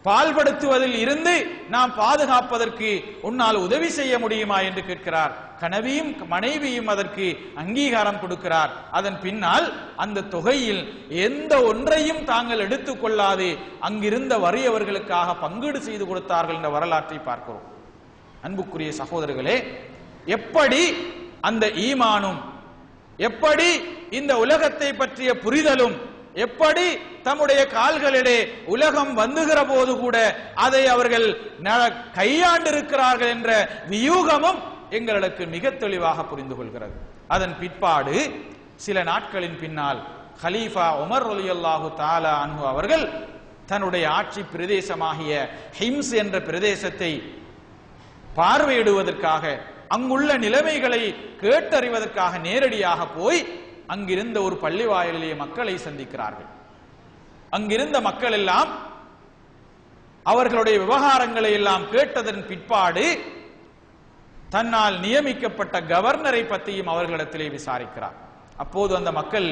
பால்படுத்துவதில் இருந்து நாம் பாதுகாப்பதற்கு உன்னால் உதவி செய்ய முடியுமா என்று கேட்கிறார். கணவியும் மனைவியும் அதற்கு அங்கீகாரம் கொடுக்கிறார். அதன் பின்னால் அந்த தொகையில் எந்த ஒன்றையும் தாங்கள் எடுத்துக்கொள்ளாது அங்கிருந்த வறியவர்களுக்காக பங்கீடு செய்து கொடுத்தார்கள் என்ற வரலாற்றை பார்க்கிறோம். அன்புக்குரிய சகோதரர்களே, எப்படி அந்த ஈமானும், எப்படி இந்த உலகத்தை பற்றிய புரிதலும், எப்படி தம்முடைய கால்களிலே உலகம் வந்துகிற போது கூட அதை அவர்கள் கையாண்டிருக்கிறார்கள் என்ற வியூகமும் எங்களுக்கு மிக தெளிவாக புரிந்து கொள்கிறது. அதன் பிற்பாடு சில நாட்களின் பின்னால் கலீஃபா உமர் ரலியல்லாஹு தஆலா அன்ஹு அவர்கள் தன்னுடைய ஆட்சி பிரதேசமாகிய ஹிம்ஸ் என்ற பிரதேசத்தை பார்வையிடுவதற்காக, அங்குள்ள நிலைமைகளை கேட்டறிவதற்காக நேரடியாக போய் அங்கிருந்த ஒரு பள்ளி வாயிலே மக்களை சந்திக்கிறார்கள். அங்கிருந்த மக்கள் எல்லாம் அவர்களுடைய விவகாரங்களை எல்லாம் கேட்டதன் பிற்பாடு தன்னால் நியமிக்கப்பட்ட கவர்னரை பற்றியும் அவர்களிடத்திலே விசாரிக்கிறார். அப்போது அந்த மக்கள்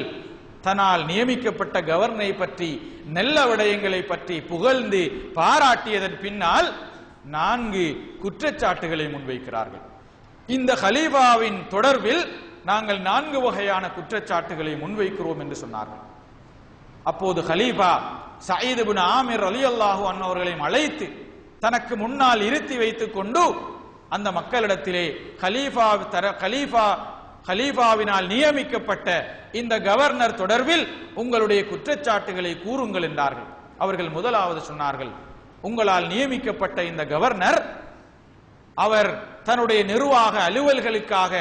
தன்னால் நியமிக்கப்பட்ட கவர்னரை பற்றி, நல்ல விடயங்களை பற்றி புகழ்ந்து பாராட்டியதன் பின்னால் 4 குற்றச்சாட்டுகளை முன்வைக்கிறார்கள். இந்த கலீஃபாவின் தொடர்பில் நாங்கள் 4 வகையான குற்றச்சாட்டுகளை முன்வைக்கிறோம் என்று சொன்னார்கள். அப்போது கலீஃபா சயீத் இப்னு ஆமிர் ரலியல்லாஹு அன்ஹு அவர்களையும் அழைத்து தனக்கு முன்னால் இருத்தி வைத்துக் கொண்டு அந்த மக்களிடத்திலே கலீஃபாவினால் நியமிக்கப்பட்ட இந்த கவர்னர் தொடர்பில் உங்களுடைய குற்றச்சாட்டுகளை கூறுங்கள் என்றார்கள். அவர்கள் முதலாவது சொன்னார்கள், உங்களால் நியமிக்கப்பட்ட இந்த கவர்னர் அவர் தன்னுடைய நிர்வாக அலுவல்களுக்காக,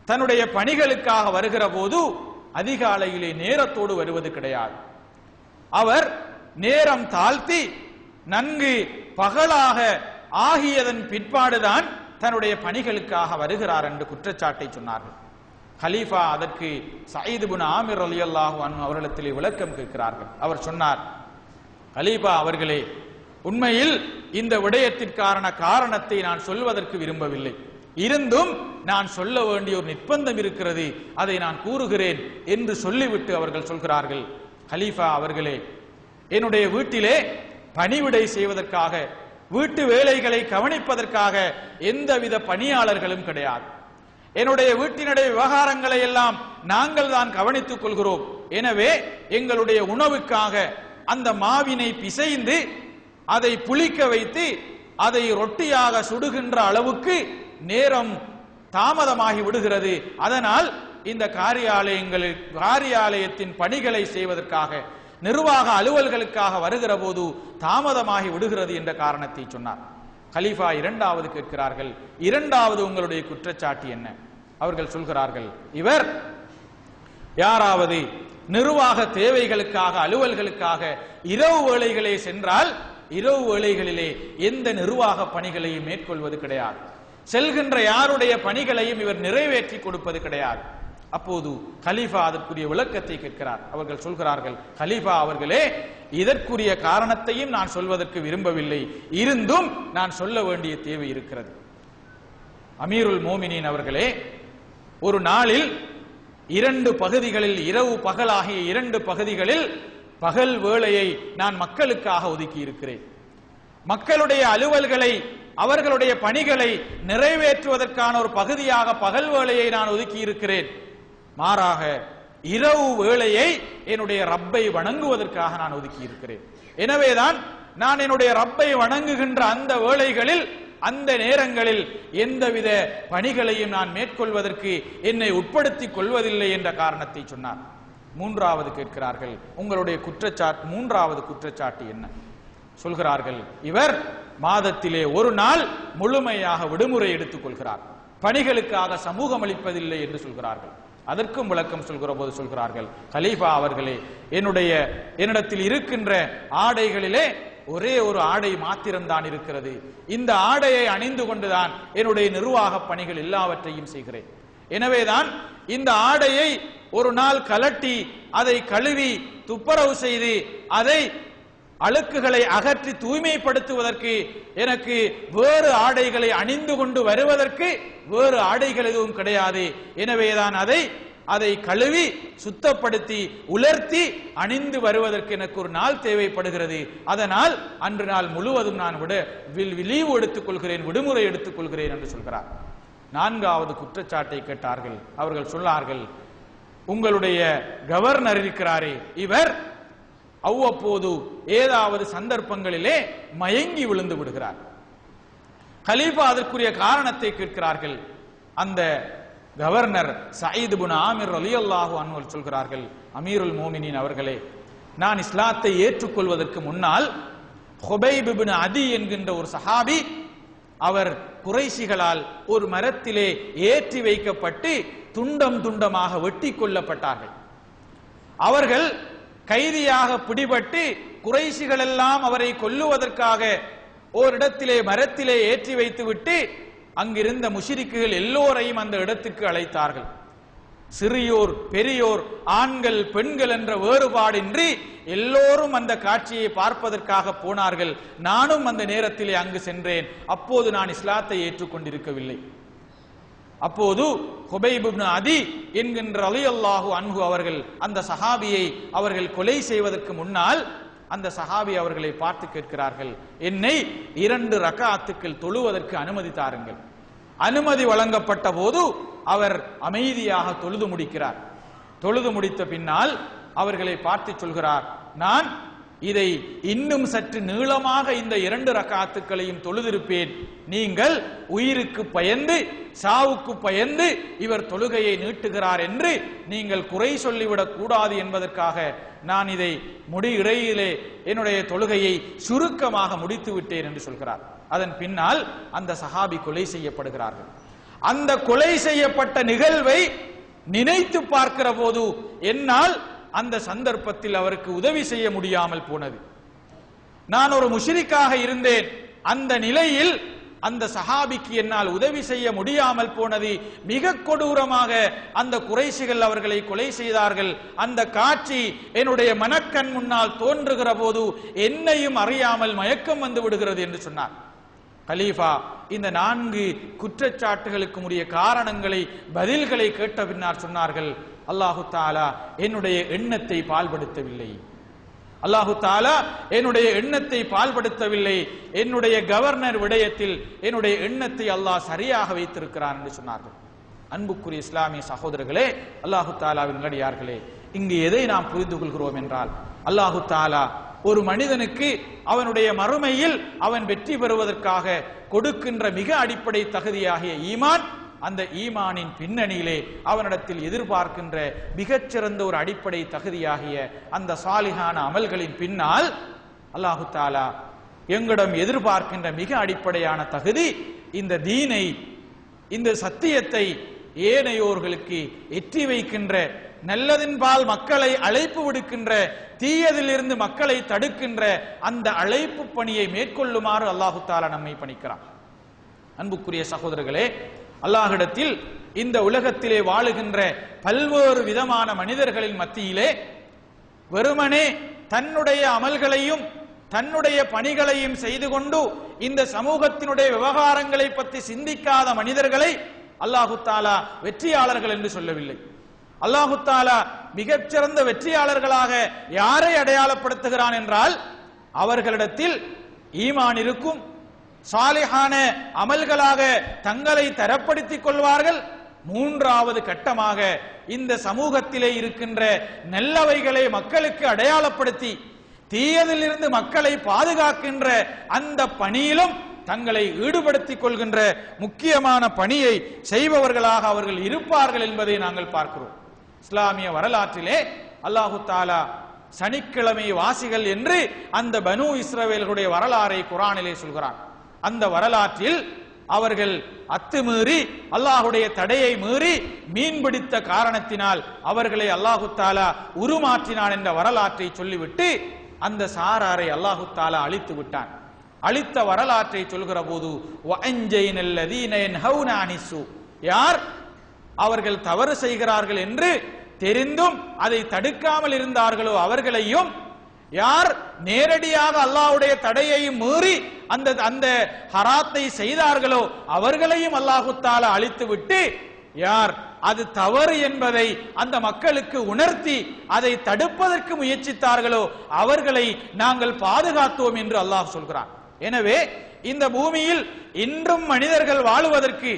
தன்னுடைய பணிகளுக்காக வருகிற போது அதிகாலையிலே நேரத்தோடு வருவது கிடையாது. அவர் நேரம் தாழ்த்தி நன்கு பகலாக ஆகியதன் பிற்பாடுதான் தன்னுடைய பணிகளுக்காக வருகிறார் என்று குற்றச்சாட்டை சொன்னார்கள். கலீஃபா அதற்கு சயீத் இப்னு ஆமிர் ரலியல்லாஹு அன்ஹு அவர்களிடத்திலே விளக்கம் கேட்கிறார்கள். அவர் சொன்னார், கலீஃபா அவர்களே, உண்மையில் இந்த விடயத்திற்கான காரணத்தை நான் சொல்வதற்கு விரும்பவில்லை. இருந்தும் நான் சொல்ல வேண்டிய ஒரு நிர்பந்தம் இருக்கிறது, அதை நான் கூறுகிறேன் என்று சொல்லிவிட்டு அவர்கள் சொல்கிறார்கள், கலீஃபா அவர்களே, என்னுடைய வீட்டிலே பணிவிடை செய்வதற்காக, வீட்டு வேலைகளை கவனிப்பதற்காக எந்தவித பணியாளர்களும் கிடையாது. என்னுடைய வீட்டினுடைய விவகாரங்களை எல்லாம் நாங்கள் தான் கவனித்துக் கொள்கிறோம். எனவே எங்களுடைய உணவுக்காக அந்த மாவினை பிசைந்து அதை புளிக்க வைத்து அதை ரொட்டியாக சுடுகின்ற அளவுக்கு நேரம் தாமதமாகி விடுகிறது. அதனால் இந்த காரியாலயத்தின் பணிகளை செய்வதற்காக, நிர்வாக அலுவல்களுக்காக வருகிற போது தாமதமாகி விடுகிறது என்ற காரணத்தை சொன்னார். கலீஃபா இரண்டாவது கேட்கிறார்கள், இரண்டாவது உங்களுடைய குற்றச்சாட்டு என்ன? அவர்கள் சொல்கிறார்கள், இவர் யாராவது நிர்வாக தேவைகளுக்காக, அலுவல்களுக்காக இரவு வேளைகளே சென்றால் இரவு வேளைகளிலே எந்த நிர்வாக பணிகளையும் மேற்கொள்வது கிடையாது. செல்கின்ற யாருடைய பணிகளையும் இவர் நிறைவேற்றி கொடுப்பது கிடையாது. அப்போது கலீஃபா அதற்குரிய விளக்கத்தை கேட்கிறார். அவர்கள் சொல்கிறார்கள், கலீஃபா அவர்களே, இதற்குரிய காரணத்தையும் நான் சொல்வதற்கு விரும்பவில்லை, இருந்தும் நான் சொல்ல வேண்டிய தேவை இருக்கிறது. அமீருல் மோமினின் அவர்களே, ஒரு நாளில் 2 பகுதிகளில், இரவு பகலாகிய 2 பகுதிகளில் பகல் வேளையை நான் மக்களுக்காக ஒதுக்கி இருக்கிறேன். மக்களுடைய அலுவல்களை, அவர்களுடைய பணிகளை நிறைவேற்றுவதற்கான ஒரு பகுதியாக பகல் வேளையை நான் ஒதுக்கி இருக்கிறேன். மாறாக இரவு வேளையை என்னுடைய ரப்பை வணங்குவதற்காக நான் ஒதுக்கி இருக்கிறேன். எனவேதான் நான் என்னுடைய ரப்பை வணங்குகின்ற அந்த வேளைகளில், அந்த நேரங்களில் எந்தவித பணிகளையும் நான் மேற்கொள்வதற்கு என்னை உட்படுத்திக் கொள்வதில்லை என்ற காரணத்தை சொன்னார். மூன்றாவது கேட்கிறார்கள், உங்களுடைய மூன்றாவது குற்றச்சாட்டு என்ன? சொல்கிறார்கள், இவர் மாதத்திலே ஒரு நாள் முழுமையாக விடுமுறை எடுத்துக் கொள்கிறார், பணிகளுக்காக சமூகம் அளிப்பதில்லை என்று சொல்கிறார்கள். அதற்கும் விளக்கம் சொல்கிற போது சொல்கிறார்கள், கலீஃபா அவர்களே, என்னிடத்தில் இருக்கின்ற ஆடைகளிலே ஒரே ஒரு ஆடை மாத்திரம்தான் இருக்கிறது. இந்த ஆடையை அணிந்து கொண்டுதான் என்னுடைய நிர்வாக பணிகள் எல்லாவற்றையும் செய்கிறேன். எனவேதான் இந்த ஆடையை ஒரு நாள் கலட்டி அதை கழுவி துப்புரவு செய்து அதை அழுக்குகளை அகற்றி தூய்மைப்படுத்துவதற்கு, எனக்கு வேறு ஆடைகளை அணிந்து கொண்டு வருவதற்கு வேறு ஆடைகள் எதுவும் கிடையாது. எனவேதான் அதை கழுவி சுத்தப்படுத்தி உலர்த்தி அணிந்து வருவதற்கு எனக்கு ஒரு நாள் தேவைப்படுகிறது. அதனால் அன்று நாள் முழுவதும் நான் லீவு எடுத்துக் கொள்கிறேன், விடுமுறை எடுத்துக் கொள்கிறேன் என்று சொல்கிறார். நான்காவது குற்றச்சாட்டை கேட்டார்கள். அவர்கள் சொன்னார்கள், உங்களுடைய கவர்னர் இருக்கிறாரே, இவர் அவ்வப்போது ஏதாவது சந்தர்ப்பங்களிலே மயங்கி விழுந்து விடுகிறார். கலீஃபா அதற்குரிய காரணத்தை கேட்கிறார்கள். அந்த கவர்னர் சயீத் இப்னு ஆமிர் ரலியல்லாஹு அன்ஹு சொல்கிறார்கள், அமீருல் மோமினின் அவர்களே, நான் இஸ்லாத்தை ஏற்றுக்கொள்வதற்கு முன்னால் ஹுபைப் இப்னு அதி என்கின்ற ஒரு சஹாபி, அவர் குறைஷிகளால் ஒரு மரத்திலே ஏற்றி வைக்கப்பட்டு துண்டம் துண்டமாக வெட்டி கொல்லப்பட்டார்கள். அவர்கள் கைதியாக பிடிபட்டு குறைஷிகள் எல்லாம் அவரை கொல்லுவதற்காக ஓரிடத்திலே மரத்திலே ஏற்றி வைத்துவிட்டு அங்கிருந்த முஷ்ரிக்குகள் எல்லோரையும் அந்த இடத்துக்கு அழைத்தார்கள். சிறியோர் பெரியோர், ஆண்கள் பெண்கள் என்ற வேறுபாடின்றி எல்லோரும் அந்த காட்சியை பார்ப்பதற்காக போனார்கள். நானும் அந்த நேரத்திலே அங்கு சென்றேன். அப்போது நான் இஸ்லாத்தை ஏற்றுக்கொண்டிருக்கவில்லை. அப்போது ஹுபைப் இப்னு அதி என்கின்ற ரலியல்லாஹு அன்ஹு அவர்கள் அந்த சஹாபியை அவர்கள் கொலை செய்வதற்கு முன்னால் அந்த சஹாபி அவர்களை பார்த்து கேட்கிறார்கள், என்னை 2 ரக்அத்துக்கள் தொழுவதற்கு அனுமதி தாருங்கள். அனுமதி வழங்கப்பட்ட போது அவர் அமைதியாக தொழுது முடிக்கிறார். தொழுது முடித்த பின்னால் அவர்களை பார்த்து சொல்கிறார், நான் இதை இன்னும் சற்று நீளமாக இந்த 2 ரக்அத்துக்களையும் தொழுதிருப்பேன். நீங்கள் உயிருக்கு பயந்து, சாவுக்கு பயந்து இவர் தொழுகையை நீட்டுகிறார் என்று நீங்கள் குறை சொல்லிவிடக் கூடாது என்பதற்காக நான் இதை இடையிலே என்னுடைய தொழுகையை சுருக்கமாக முடித்து விட்டேன் என்று சொல்கிறார். அதன் பின்னால் அந்த சஹாபி கொலை செய்யப்படுகிறார்கள். அந்த கொலை செய்யப்பட்ட நிகழ்வை நினைத்து பார்க்கிற போது என்னால் அந்த சந்தர்ப்பத்தில் அவருக்கு உதவி செய்ய முடியாமல் போனது. நான் ஒரு முஷ்ரிக்காக இருந்தேன். அந்த நிலையில் அந்த சஹாபிக்கு என்னால் உதவி செய்ய முடியாமல் போனது, மிக கொடூரமாக அந்த குறைஷிகள் அவர்களை கொலை செய்தார்கள். அந்த காட்சி என்னுடைய மனக்கண் முன்னால் தோன்றுகிற போது என்னையும் அறியாமல் மயக்கம் வந்து விடுகிறது என்று சொன்னார். கலீஃபா இந்த 4 குற்றச்சாட்டுகளுக்கு உரிய காரணங்களை, பதில்களை கேட்ட பின்னர் சொன்னார்கள், அல்லாஹு தஆலா என்னுடைய எண்ணத்தை பால்படுத்தவில்லை, அல்லாஹு தஆலா என்னுடைய எண்ணத்தை பால்படுத்தவில்லை, என்னுடைய கவர்னர் விடயத்தில் என்னுடைய எண்ணத்தை அல்லாஹ் சரியாக வைத்திருக்கிறான் என்று சொன்னார்கள். அன்புக்குரிய இஸ்லாமிய சகோதரர்களே, அல்லாஹு தஆலாவின் நல்லடியார்களே, இங்கு எதை நாம் புரிந்து கொள்கிறோம் என்றால், அல்லாஹு தஆலா ஒரு மனிதனுக்கு அவனுடைய மறுமையில் அவன் வெற்றி பெறுவதற்காக கொடுக்கின்ற மிக அடிப்படை தகுதியாகிய ஈமான், அந்த ஈமானின் பின்னணியிலே அவனிடத்தில் எதிர்பார்க்கின்ற மிகச்சிறந்த ஒரு அடிப்படை தகுதியாகிய அந்த சாலிஹான அமல்களின் பின்னால் அல்லாஹு தஆலா எங்களிடம் எதிர்பார்க்கின்ற மிக அடிப்படையான தகுதி, இந்த தீனை, இந்த சத்தியத்தை ஏனையோர்களுக்கு எற்றி வைக்கின்ற, நல்லதின்பால் மக்களை அழைப்பு விடுக்கின்ற, தீயதிலிருந்து மக்களை தடுக்கின்ற அந்த அழைப்பு பணியை மேற்கொள்ளுமாறு அல்லாஹு தஆலா நம்மை பணிக்கிறான். அன்புக்குரிய சகோதரர்களே, அல்லாஹ்விடத்தில் இந்த உலகத்திலே வாழுகின்ற பல்வேறு விதமான மனிதர்களின் மத்தியிலே வெறுமனே தன்னுடைய அமல்களையும் தன்னுடைய பணிகளையும் செய்து கொண்டு இந்த சமூகத்தினுடைய விவகாரங்களை பற்றி சிந்திக்காத மனிதர்களை அல்லாஹு தஆலா வெற்றியாளர்கள் என்று சொல்லவில்லை. அல்லாஹு தஆலா மிகச்சிறந்த வெற்றியாளர்களாக யாரை அடையாளப்படுத்துகிறான் என்றால், அவர்களிடத்தில் ஈமான் இருக்கும், சாலிஹான அமல்களாக தங்களை தரப்படுத்திக் கொள்வார்கள். 3வது கட்டமாக இந்த சமூகத்திலே இருக்கின்ற நல்லவைகளை மக்களுக்கு அடையாளப்படுத்தி தீயதிலிருந்து மக்களை பாதுகாக்கின்ற அந்த பணியிலும் தங்களை ஈடுபடுத்திக் கொள்கின்ற முக்கியமான பணியை செய்பவர்களாக அவர்கள் இருப்பார்கள் என்பதை நாங்கள் பார்க்கிறோம். இஸ்லாமிய வரலாற்றிலே அல்லாஹு தஆலா சனிக்கிழமை வாசிகள் என்று அந்த பனு இஸ்ரவேலர்களுடைய வரலாறை குர்ஆனிலே சொல்கிறான். அந்த வரலாற்றில் அவர்கள் அத்துமீறி அல்லாஹுடைய தடையை மீறி மீன் பிடித்த காரணத்தினால் அவர்களை அல்லாஹு தஆலா உருமாற்றினான் என்ற வரலாற்றை சொல்லிவிட்டு அந்த சாராரை அல்லாஹு தஆலா அழித்து விட்டான். அழித்த வரலாற்றை சொல்கிற போது யார் அவர்கள் தவறு செய்கிறார்கள் என்று தெரிந்தும் அதை தடுக்காமல் இருந்தார்களோ அவர்களையும், யார் நேரடியாக அல்லாஹ்வுடைய தடையை மீறி அந்த ஹராத்தை செய்தார்களோ அவர்களையும் அல்லாஹு தஆலா அழித்து விட்டு, யார் அது தவறு என்பதை அந்த மக்களுக்கு உணர்த்தி அதை தடுப்பதற்கு முயற்சித்தார்களோ அவர்களை நாங்கள் பாதுகாத்தோம் என்று அல்லாஹ் சொல்கிறான். எனவே இந்த பூமியில் இன்றும் மனிதர்கள் வாழுவதற்கு,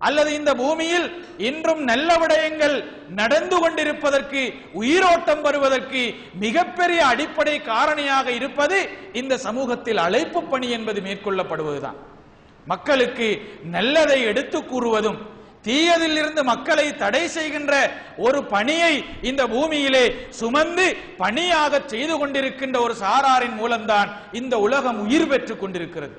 அல்லது இந்த பூமியில் இன்றும் நல்ல விடயங்கள் நடந்து கொண்டிருப்பதற்கு, உயிரோட்டம் வருவதற்கு மிகப்பெரிய அடிப்படை காரணியாக இருப்பது இந்த சமூகத்தில் அழைப்பு பணி என்பது மேற்கொள்ளப்படுவதுதான். மக்களுக்கு நல்லதை எடுத்து கூறுவதும் தீயதில் இருந்து மக்களை தடை செய்கின்ற ஒரு பணியை இந்த பூமியிலே சுமந்து பணியாக செய்து கொண்டிருக்கின்ற ஒரு சாராரின் மூலம்தான் இந்த உலகம் உயிர் பெற்றுக் கொண்டிருக்கிறது.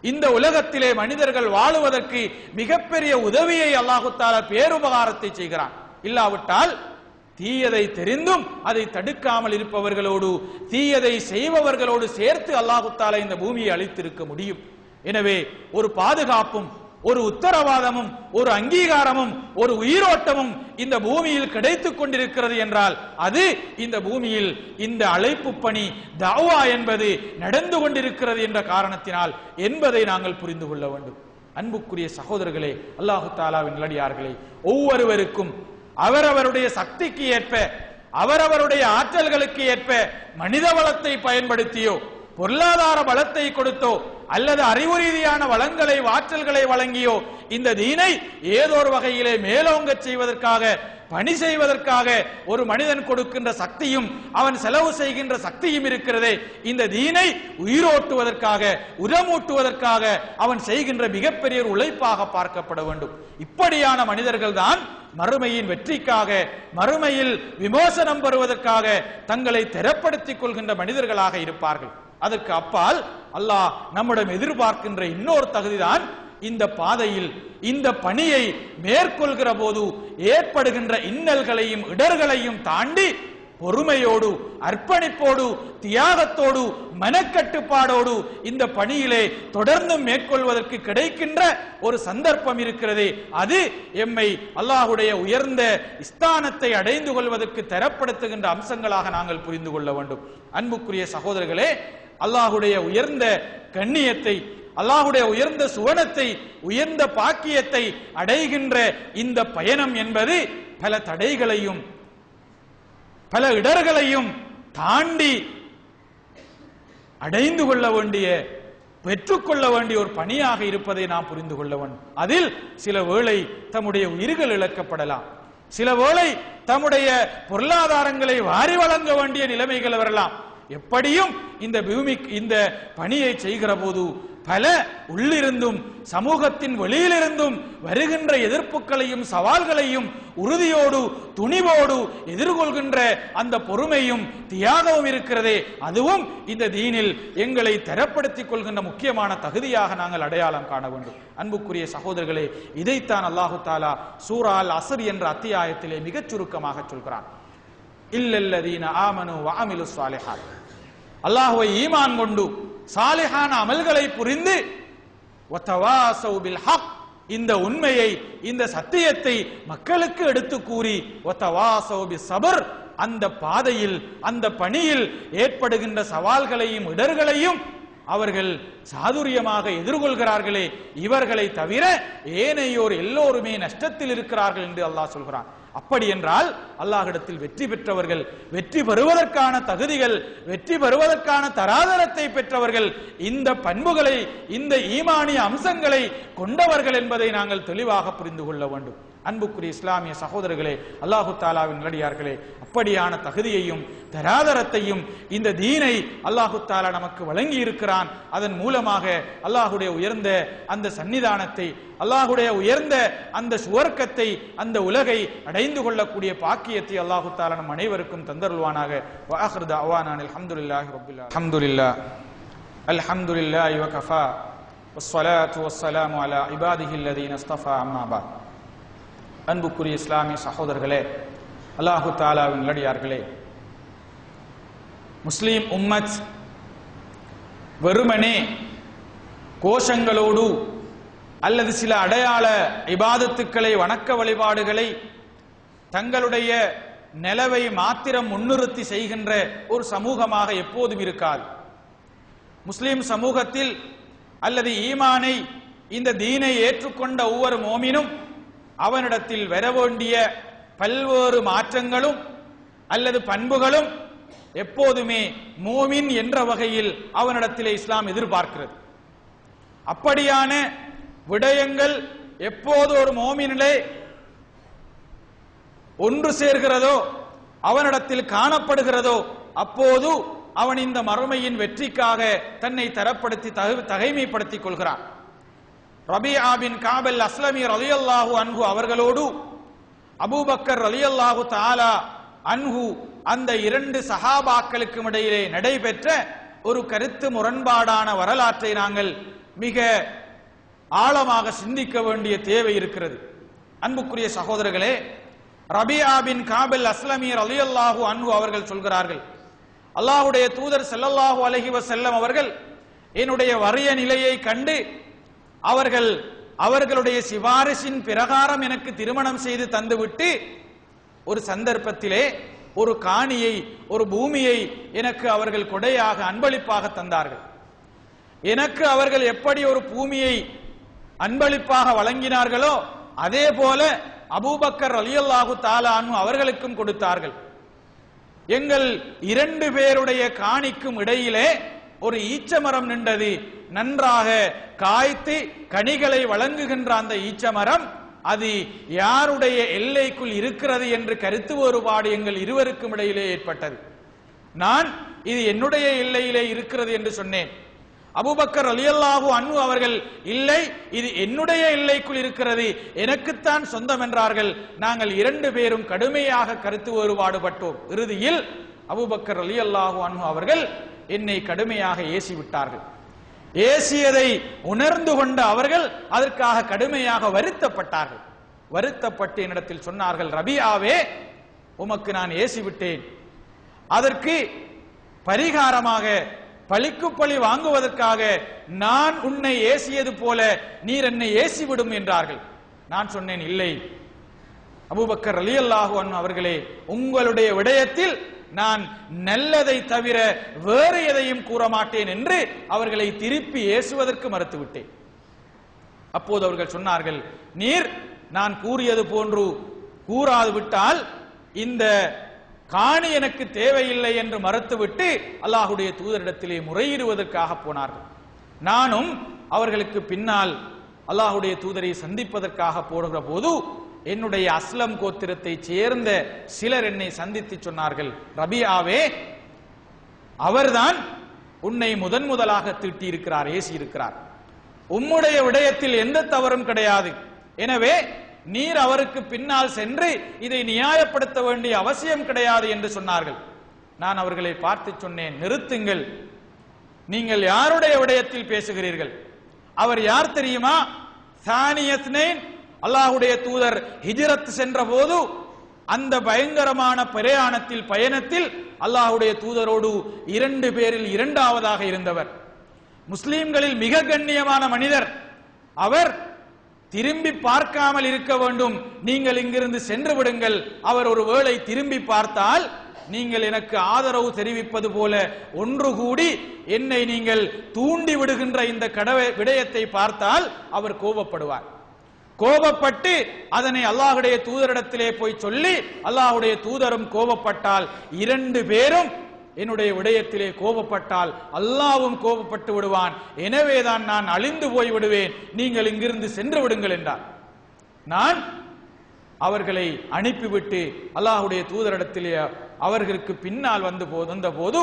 இந்த உலகத்திலே மனிதர்கள் வாழுவதற்கு மிகப்பெரிய உதவியை அல்லாஹு தஆலா பேருபகாரத்தை செய்கிறான். இல்லாவிட்டால் தீயதை தெரிந்தும் அதை தடுக்காமல் இருப்பவர்களோடு, தீயதை செய்பவர்களோடு சேர்த்து அல்லாஹு தஆலா இந்த பூமியை அழித்திருக்க முடியும். எனவே ஒரு பாதுகாப்பும், ஒரு உத்தரவாதமும், ஒரு அங்கீகாரமும், ஒரு உயிரோட்டமும் இந்த பூமியில் கிடைத்துக் கொண்டிருக்கிறது என்றால் அது இந்த பூமியில் இந்த அழைப்பு பணி தஅவா என்பது நடந்து கொண்டிருக்கிறது என்ற காரணத்தினால் என்பதை நாங்கள் புரிந்து கொள்ள வேண்டும். அன்புக்குரிய சகோதரர்களே, அல்லாஹு தஆலாவின் நல்லடியார்களே, ஒவ்வொருவருக்கும் அவரவருடைய சக்திக்கு ஏற்ப, அவரவருடைய ஆற்றல்களுக்கு ஏற்ப மனித வளத்தை பயன்படுத்தியோ, பொருளாதார பலத்தை கொடுத்தோ, அல்லது அறிவு ரீதியான வளங்களை, ஆற்றல்களை வழங்கியோ இந்த தீனை ஏதோ ஒரு வகையிலே மேலோங்க செய்வதற்காக, பணி செய்வதற்காக ஒரு மனிதன் கொடுக்கின்ற சக்தியும் அவன் செலவு செய்கின்ற சக்தியும் இருக்கிறதே, இந்த தீனை உயிரோட்டுவதற்காக, உரமூட்டுவதற்காக அவன் செய்கின்ற மிகப்பெரிய உழைப்பாக பார்க்கப்பட வேண்டும். இப்படியான மனிதர்கள் தான் மறுமையின் வெற்றிக்காக, மறுமையில் விமோசனம் பெறுவதற்காக தங்களை திறப்படுத்திக் கொள்கின்ற மனிதர்களாக இருப்பார்கள். அதற்கு அப்பால் அல்லாஹ் நம்மிடம் எதிர்பார்க்கின்ற இன்னொரு தகுதிதான், இந்த பாதையில் இந்த பணியை மேற்கொள்கிற போது ஏற்படுகின்ற இன்னல்களையும் இடர்களையும் தாண்டி பொறுமையோடு, அர்ப்பணிப்போடு, தியாகத்தோடு, மனக்கட்டுப்பாடோடு இந்த பணியிலே தொடர்ந்து மேற்கொள்வதற்கு கிடைக்கின்ற ஒரு சந்தர்ப்பம் இருக்கிறது. அது எம்மை அல்லாஹ்வுடைய உயர்ந்த ஸ்தானத்தை அடைந்து கொள்வதற்கு தரப்படுத்துகின்ற அம்சங்களாக நாங்கள் புரிந்து கொள்ள வேண்டும். அன்புக்குரிய சகோதரர்களே, அல்லாஹ்வுடைய உயர்ந்த கண்ணியத்தை, அல்லாஹ்வுடைய உயர்ந்த சுவனத்தை, உயர்ந்த பாக்கியத்தை அடைகின்ற இந்த பயணம் என்பது பல தடைகளையும் பல இடர்களையும் தாண்டி அடைந்து கொள்ள வேண்டிய, பெற்றுக்கொள்ள வேண்டிய ஒரு பணியாக இருப்பதை நாம் புரிந்து கொள்ள வேண்டும். அதில் சில வேளை தம்முடைய உயிர்கள் இழக்கப்படலாம், சில வேளை தம்முடைய பொருளாதாரங்களை வாரி வழங்க வேண்டிய நிலைமைகள் வரலாம். எப்படியும் இந்த பணியை செய்கிற போது பல உள்ளிருந்தும் சமூகத்தின் வெளியிலிருந்தும் வருகின்ற எதிர்ப்புகளையும் சவால்களையும் உறுதியோடு துணிவோடு எதிர்கொள்கின்ற அந்த பொறுமையும் தியாகமும் இருக்கிறதே, அதுவும் இந்த தீனில் எங்களை தரப்படுத்திக் கொள்கின்ற முக்கியமான தகுதியாக நாங்கள் அடையாளம் காண வேண்டும். அன்புக்குரிய சகோதரர்களே, இதைத்தான் அல்லாஹு தாலா சூரா அல் அஸ்ர் என்ற அத்தியாயத்திலே மிகச் சுருக்கமாக சொல்கிறான். இல்லல்லதீன ஆமனு வஅமிலு ஸாலிஹாத், அல்லாஹ்வை ஈமான் கொண்டு சாலிஹான அமல்களை புரிந்து வதவாஸௌ பில் ஹக், இந்த உண்மையை, இந்த சத்தியத்தை மக்களுக்கு எடுத்து கூறி வதவாஸௌ பிஸ்ஸப்ர், அந்த பாதையில், அந்த பணியில் ஏற்படுகின்ற சவால்களையும் இடர்களையும் அவர்கள் சாதுரியமாக எதிர்கொள்கிறார்களே, இவர்களை தவிர ஏனையோர் எல்லோருமே நஷ்டத்தில் இருக்கிறார்கள் என்று அல்லாஹ் சொல்கிறான். அப்படி என்றால் அல்லாஹ்விடத்தில் வெற்றி பெற்றவர்கள், வெற்றி பெறுவதற்கான தகுதிகள், வெற்றி பெறுவதற்கான தராதரத்தை பெற்றவர்கள், இந்த பண்புகளை, இந்த ஈமானிய அம்சங்களை கொண்டவர்கள் என்பதை நாங்கள் தெளிவாக புரிந்து கொள்ள வேண்டும். அன்புக்குரிய இஸ்லாமிய சகோதரர்களே, அல்லாஹு தாலாவின் நல்லடியார்களே, அப்படியான தகுதியையும் தராதரத்தையும் இந்த தீனை அல்லாஹு தாலா நமக்கு வழங்கி இருக்கிறான். அதன் மூலமாக அல்லாஹுடைய உயர்ந்த அந்த சன்னிதானத்தை, அல்லாஹுடைய உயர்ந்த அந்த சுவர்க்கத்தை, அந்த உலகை அடைந்து கொள்ளக்கூடிய பாக்கியத்தை அல்லாஹு தாலா நம் அனைவருக்கும் தந்தருள்வானாக. வஆகிரு தஅவானா அல்ஹம்துலில்லாஹி ரப்பில் ஆலமீன். அல்ஹம்துலில்லாஹி வகஃபா வஸ்ஸலாத்து வஸ்ஸலாமு அலா இபாதிஹில்லதீன இஸ்தஃபா அம்மா பஅத். அன்புக்குரிய இஸ்லாமிய சகோதரர்களே, அல்லாஹு தாலாவின் நல்லடியார்களே, முஸ்லிம் உம்மத் வெறுமனே கோஷங்களோடு அல்லது சில அடையாள இபாதத்துக்களை, வணக்க வழிபாடுகளை தங்களுடைய நிலவை மாத்திரம் முன்னிறுத்தி செய்கின்ற ஒரு சமூகமாக எப்போதும் இருக்காது. முஸ்லிம் சமூகத்தில் அல்லது ஈமானை, இந்த தீனை ஏற்றுக்கொண்ட ஒவ்வொரு மோமினும் அவனிடத்தில் வர வேண்டிய பல்வேறு மாற்றங்களும் அல்லது பண்புகளும் எப்போதுமே மோமின் என்ற வகையில் அவனிடத்திலே இஸ்லாம் எதிர்பார்க்கிறது. அப்படியான விடயங்கள் எப்போது ஒரு மோமினிலே ஒன்று சேர்கிறதோ, அவனிடத்தில் காணப்படுகிறதோ, அப்போது அவன் இந்த மறுமையின் வெற்றிக்காக தன்னை தரப்படுத்தி தகைமைப்படுத்திக் கொள்கிறான். ரபிஆ பின் கஅப் அல் அஸ்லமி ரலியல்லாஹு அன்ஹு அவர்களோடு அபூபக்கர் ரலியல்லாஹு தஆலா அன்ஹு, அந்த இரண்டு சஹாபாக்களுக்கும் இடையிலே நடைபெற்ற ஒரு கருத்து முரண்பாடான வரலாற்றை நாங்கள் மிக ஆழமாக சிந்திக்க வேண்டிய தேவை இருக்கிறது. அன்புக்குரிய சகோதரர்களே, ரபிஆ பின் கஅப் அல் அஸ்லமி ரலியல்லாஹு அன்ஹு அவர்கள் சொல்கிறார்கள், அல்லாஹ்வுடைய தூதர் ஸல்லல்லாஹு அலைஹி வஸல்லம் அவர்கள் என்னுடைய வறிய நிலையை கண்டு அவர்களுடைய சிபாரிசின் பிரகாரம் எனக்கு திருமணம் செய்து தந்துவிட்டு ஒரு சந்தர்ப்பத்திலே ஒரு காணியை, ஒரு பூமியை எனக்கு அவர்கள் கொடையாக, அன்பளிப்பாக தந்தார்கள். எனக்கு அவர்கள் எப்படி ஒரு பூமியை அன்பளிப்பாக வழங்கினார்களோ அதே போல அபூபக்கர் ரலியல்லாஹு தஆலா அன்ஹு அவர்களுக்கும் கொடுத்தார்கள். எங்கள் இரண்டு பேருடைய காணிக்கும் இடையிலே ஒரு ஈச்சமரம் நின்றது. நன்றாக காய்த்து கனிகளை வழங்குகின்ற அந்த ஈச்சமரம் அது யாருடைய எல்லைக்குள் இருக்கிறது என்று கருத்து வேறுபாடு எங்கள் இருவருக்கும் இடையிலே ஏற்பட்டது. நான் இது என்னுடைய எல்லையிலே இருக்கிறது என்று சொன்னேன். அபூபக்கர் ரலியல்லாஹு அன்ஹு அவர்கள், இல்லை, இது என்னுடைய எல்லைக்குள் இருக்கிறது, எனக்குத்தான் சொந்தம் என்றார்கள். நாங்கள் இரண்டு பேரும் கடுமையாக கருத்து வேறுபாடுபட்டோம். இறுதியில் அபூபக்கர் ரலியல்லாஹு அன்ஹு அவர்கள் என்னை கடுமையாக ஏசிவிட்டார்கள். ஏசியதை உணர்ந்து கொண்ட அவர்கள் அதற்காக கடுமையாக வருத்தப்பட்டார்கள். வருத்தப்பட்டு என்னிடத்தில் சொன்னார்கள், ரபிஆவே, உமக்கு நான் ஏசிவிட்டேன், அதற்கு பரிகாரமாக பழிக்கு பழி வாங்குவதற்காக நான் உன்னை ஏசியது போல நீர் என்னை ஏசிவிடும் என்றார்கள். நான் சொன்னேன், இல்லை அபூபக்கர் ரலியல்லாஹு அன்ஹு அவர்களே, உங்களுடைய விடயத்தில் நான் நல்லதை தவிர வேறு எதையும் கூற மாட்டேன் என்று அவர்களை திருப்பி ஏசுவதற்கு மறுத்துவிட்டேன். அப்போது அவர்கள் சொன்னார்கள், நீர் நான் கூறியது போன்று கூறாது விட்டால் இந்த காணி எனக்கு தேவையில்லை என்று மறுத்துவிட்டு அல்லாஹுடைய தூதரிடத்திலே முறையிடுவதற்காக போனார்கள். நானும் அவர்களுக்கு பின்னால் அல்லாஹுடைய தூதரை சந்திப்பதற்காக போடுகிற போது என்னுடைய அஸ்லம் கோத்திரத்தை சேர்ந்த சிலர் என்னை சந்தித்து சொன்னார்கள், ரபியாவே, அவர்தான் உன்னை முதலாக தீட்டி இருக்கிறார், ஏசி இருக்கிறார். உம்முடைய விடயத்தில் எந்த தவறும் கிடையாது. எனவே நீர் அவருக்கு பின்னால் சென்று இதை நியாயப்படுத்த வேண்டிய அவசியம் கிடையாது என்று சொன்னார்கள். நான் அவர்களை பார்த்து சொன்னேன், நிறுத்துங்கள், நீங்கள் யாருடைய விடயத்தில் பேசுகிறீர்கள்? அவர் யார் தெரியுமா? சானியஸ்னைன், அல்லாஹுடைய தூதர் ஹிஜ்ரத் சென்ற போது அந்த பயங்கரமான பயணத்தில் அல்லாஹுடைய தூதரோடு 2 பேரில் 2வது இருந்தவர். முஸ்லிம்களில் மிக கண்ணியமான மனிதர். அவர் திரும்பி பார்க்காமல் இருக்க வேண்டும், நீங்கள் இங்கிருந்து சென்று விடுங்கள். அவர் ஒரு வேளை திரும்பி பார்த்தால் நீங்கள் எனக்கு ஆதரவு தெரிவிப்பது போல ஒன்று கூடி என்னை நீங்கள் தூண்டி விடுகின்ற இந்த விடயத்தை பார்த்தால் அவர் கோபப்படுவார். கோபப்பட்டு அதனை அல்லாஹுடைய தூதரிடத்திலே போய் சொல்லி அல்லாஹுடைய தூதரும் கோபப்பட்டால் 2 பேரும் என்னுடைய விடயத்திலே கோபப்பட்டால் அல்லாஹ்வும் கோபப்பட்டு விடுவான். எனவேதான் நான் அழிந்து போய் விடுவேன், நீங்கள் இங்கிருந்து சென்று விடுங்கள் என்றார். நான் அவர்களை அனுப்பிவிட்டு அல்லாஹுடைய தூதரிடத்திலே அவர்களுக்கு பின்னால் வந்த போது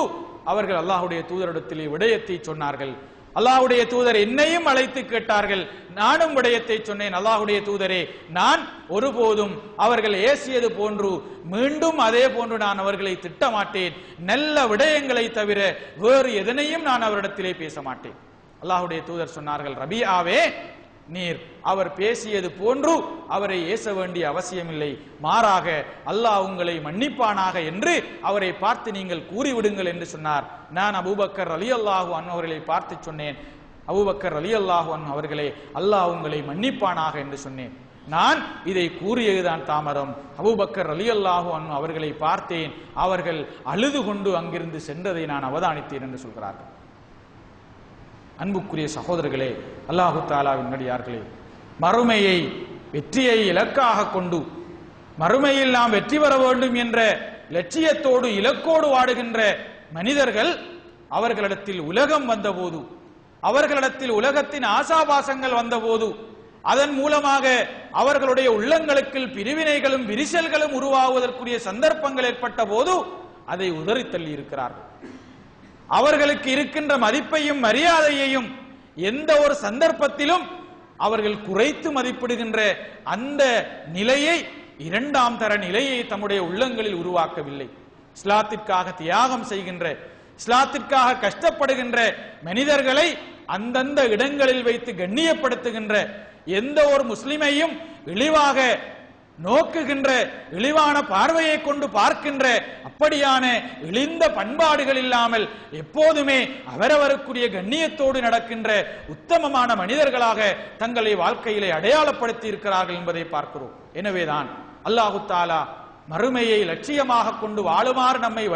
அவர்கள் அல்லாஹுடைய தூதரிடத்திலே விடயத்தை சொன்னார்கள். அல்லாஹுடைய தூதர் என்னையும் அழைத்து கேட்டார்கள். நானும் விடயத்தை சொன்னேன், அல்லாஹுடைய தூதரே, நான் ஒருபோதும் அவர்கள் ஏசியது போன்று மீண்டும் அதே போன்று நான் அவர்களை திட்டமாட்டேன். நல்ல விடயங்களை தவிர வேறு எதனையும் நான் அவரிடத்திலே பேச மாட்டேன். அல்லாஹுடைய தூதர் சொன்னார்கள், ரபியாவே, நீர் அவர் பேசியது போன்று அவரை ஏச வேண்டிய அவசியமில்லை, மாறாக அல்லாஹ் உங்களை மன்னிப்பானாக என்று அவரை பார்த்து நீங்கள் கூறிவிடுங்கள் என்று சொன்னார். நான் அபூபக்கர் ரலியல்லாஹு அன்ஹு அவர்களை பார்த்து சொன்னேன், அபூபக்கர் ரலியல்லாஹு அன்ஹு அவர்களே, அல்லாஹ் உங்களை மன்னிப்பானாக என்று சொன்னேன். நான் இதை கூறியதுதான் தாமதம். அபூபக்கர் ரலியல்லாஹு அன்ஹு அவர்களை பார்த்தேன், அவர்கள் அழுது கொண்டு அங்கிருந்து சென்றதை நான் அவதானித்தேன் என்று சொல்கிறார்கள். அன்புக்குரிய சகோதரர்களே, அல்லாஹு தாலாவின் நடிகார்களே, மறுமையை வெற்றியை இலக்காக கொண்டு மறுமையில் நாம் வெற்றி பெற வேண்டும் என்ற லட்சியத்தோடு இலக்கோடு வாடுகின்ற மனிதர்கள் அவர்களிடத்தில் உலகம் வந்தபோது, அவர்களிடத்தில் உலகத்தின் ஆசாபாசங்கள் வந்தபோது, அதன் மூலமாக அவர்களுடைய உள்ளங்களுக்கு பிரிவினைகளும் விரிசல்களும் உருவாகுவதற்குரிய சந்தர்ப்பங்கள் ஏற்பட்ட போது அதை உதறி தள்ளி இருக்கிறார்கள். அவர்களுக்கு இருக்கின்ற மதிப்பையும் மரியாதையையும் எந்த ஒரு சந்தர்ப்பத்திலும் அவர்கள் குறைத்து மதிப்பிடுகின்ற அந்த நிலையை, 2ஆம் தர நிலையை தம்முடைய உள்ளங்களில் உருவாக்கவில்லை. இஸ்லாத்திற்காக தியாகம் செய்கின்ற, இஸ்லாத்திற்காக கஷ்டப்படுகின்ற மனிதர்களை அந்தந்த இடங்களில் வைத்து கண்ணியப்படுத்துகின்ற, எந்த ஒரு முஸ்லிமையும் இழிவாக நோக்குகின்ற, இழிவான பார்வையை கொண்டு பார்க்கின்ற அப்படியான இழிந்த பண்பாடுகள் இல்லாமல் எப்போதுமே அவரவருக்குரிய கண்ணியத்தோடு நடக்கின்ற உத்தமமான மனிதர்களாக தங்களை வாழ்க்கையிலே அடையாளப்படுத்தி இருக்கிறார்கள் என்பதை பார்க்கிறோம். எனவேதான் அல்லாஹு தாலா மறுமையை லட்சியமாக கொண்டு வாழுமாறு நம்மை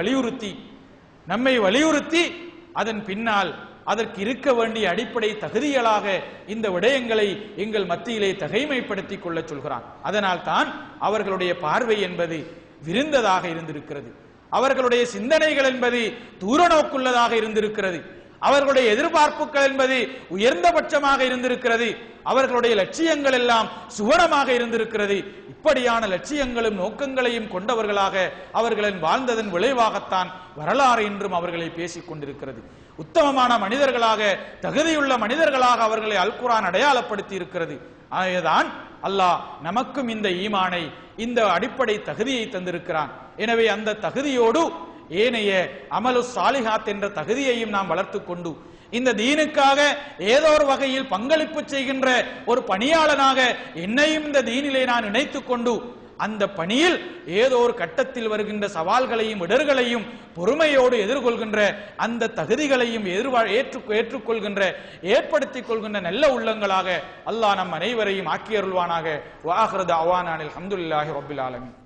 வலியுறுத்தி அதன் பின்னால் அதற்கு இருக்க வேண்டிய அடிப்படை தகுதிகளாக இந்த விடயங்களை எங்கள் மத்தியிலே தகைமைப்படுத்திக் கொள்ள சொல்கிறான். அதனால் தான் அவர்களுடைய பார்வை என்பது விரிந்ததாக இருந்திருக்கிறது, அவர்களுடைய சிந்தனைகள் என்பது தூர நோக்குள்ளதாக இருந்திருக்கிறது, அவர்களுடைய எதிர்பார்ப்புகள் என்பது உயர்ந்தபட்சமாக இருந்திருக்கிறது, அவர்களுடைய லட்சியங்கள் எல்லாம் சுவனமாக இருந்திருக்கிறது. இப்படியான லட்சியங்களும் நோக்கங்களையும் கொண்டவர்களாக அவர்களின் வாழ்ந்ததன் விளைவாகத்தான் வரலாறு என்றும் அவர்களை பேசிக் கொண்டிருக்கிறது. உத்தமமான மனிதர்களாக, தகுதியுள்ள மனிதர்களாக அவர்களை அல் குர்ஆன் அடையாளப்படுத்தி இருக்கிறது. ஆகவேதான் அல்லாஹ் நமக்கும் இந்த ஈமானை, இந்த அடிப்படை தகுதியை தந்திருக்கிறான். எனவே அந்த தகுதியோடு ஏனைய அமலு சாலிஹாத் என்ற தகுதியையும் நாம் வளர்த்து கொண்டு இந்த தீனுக்காக ஏதோ ஒரு வகையில் பங்களிப்பு செய்கின்ற ஒரு பணியாளனாக என்னையும் இந்த தீனிலே நான் இணைத்துக் கொண்டு அந்த பணியில் ஏதோ ஒரு கட்டத்தில் வருகின்ற சவால்களையும் இடர்களையும் பொறுமையோடு எதிர்கொள்கின்ற அந்த தகுதிகளையும் ஏற்றுக்கொள்கின்ற ஏற்படுத்திக் கொள்கின்ற நல்ல உள்ளங்களாக அல்லாஹ் நம் அனைவரையும் ஆக்கியருள்வானாக. வ ஆகிரு தஅவானா அல்ஹம்துலில்லாஹி ரப்பில் ஆலமீன்.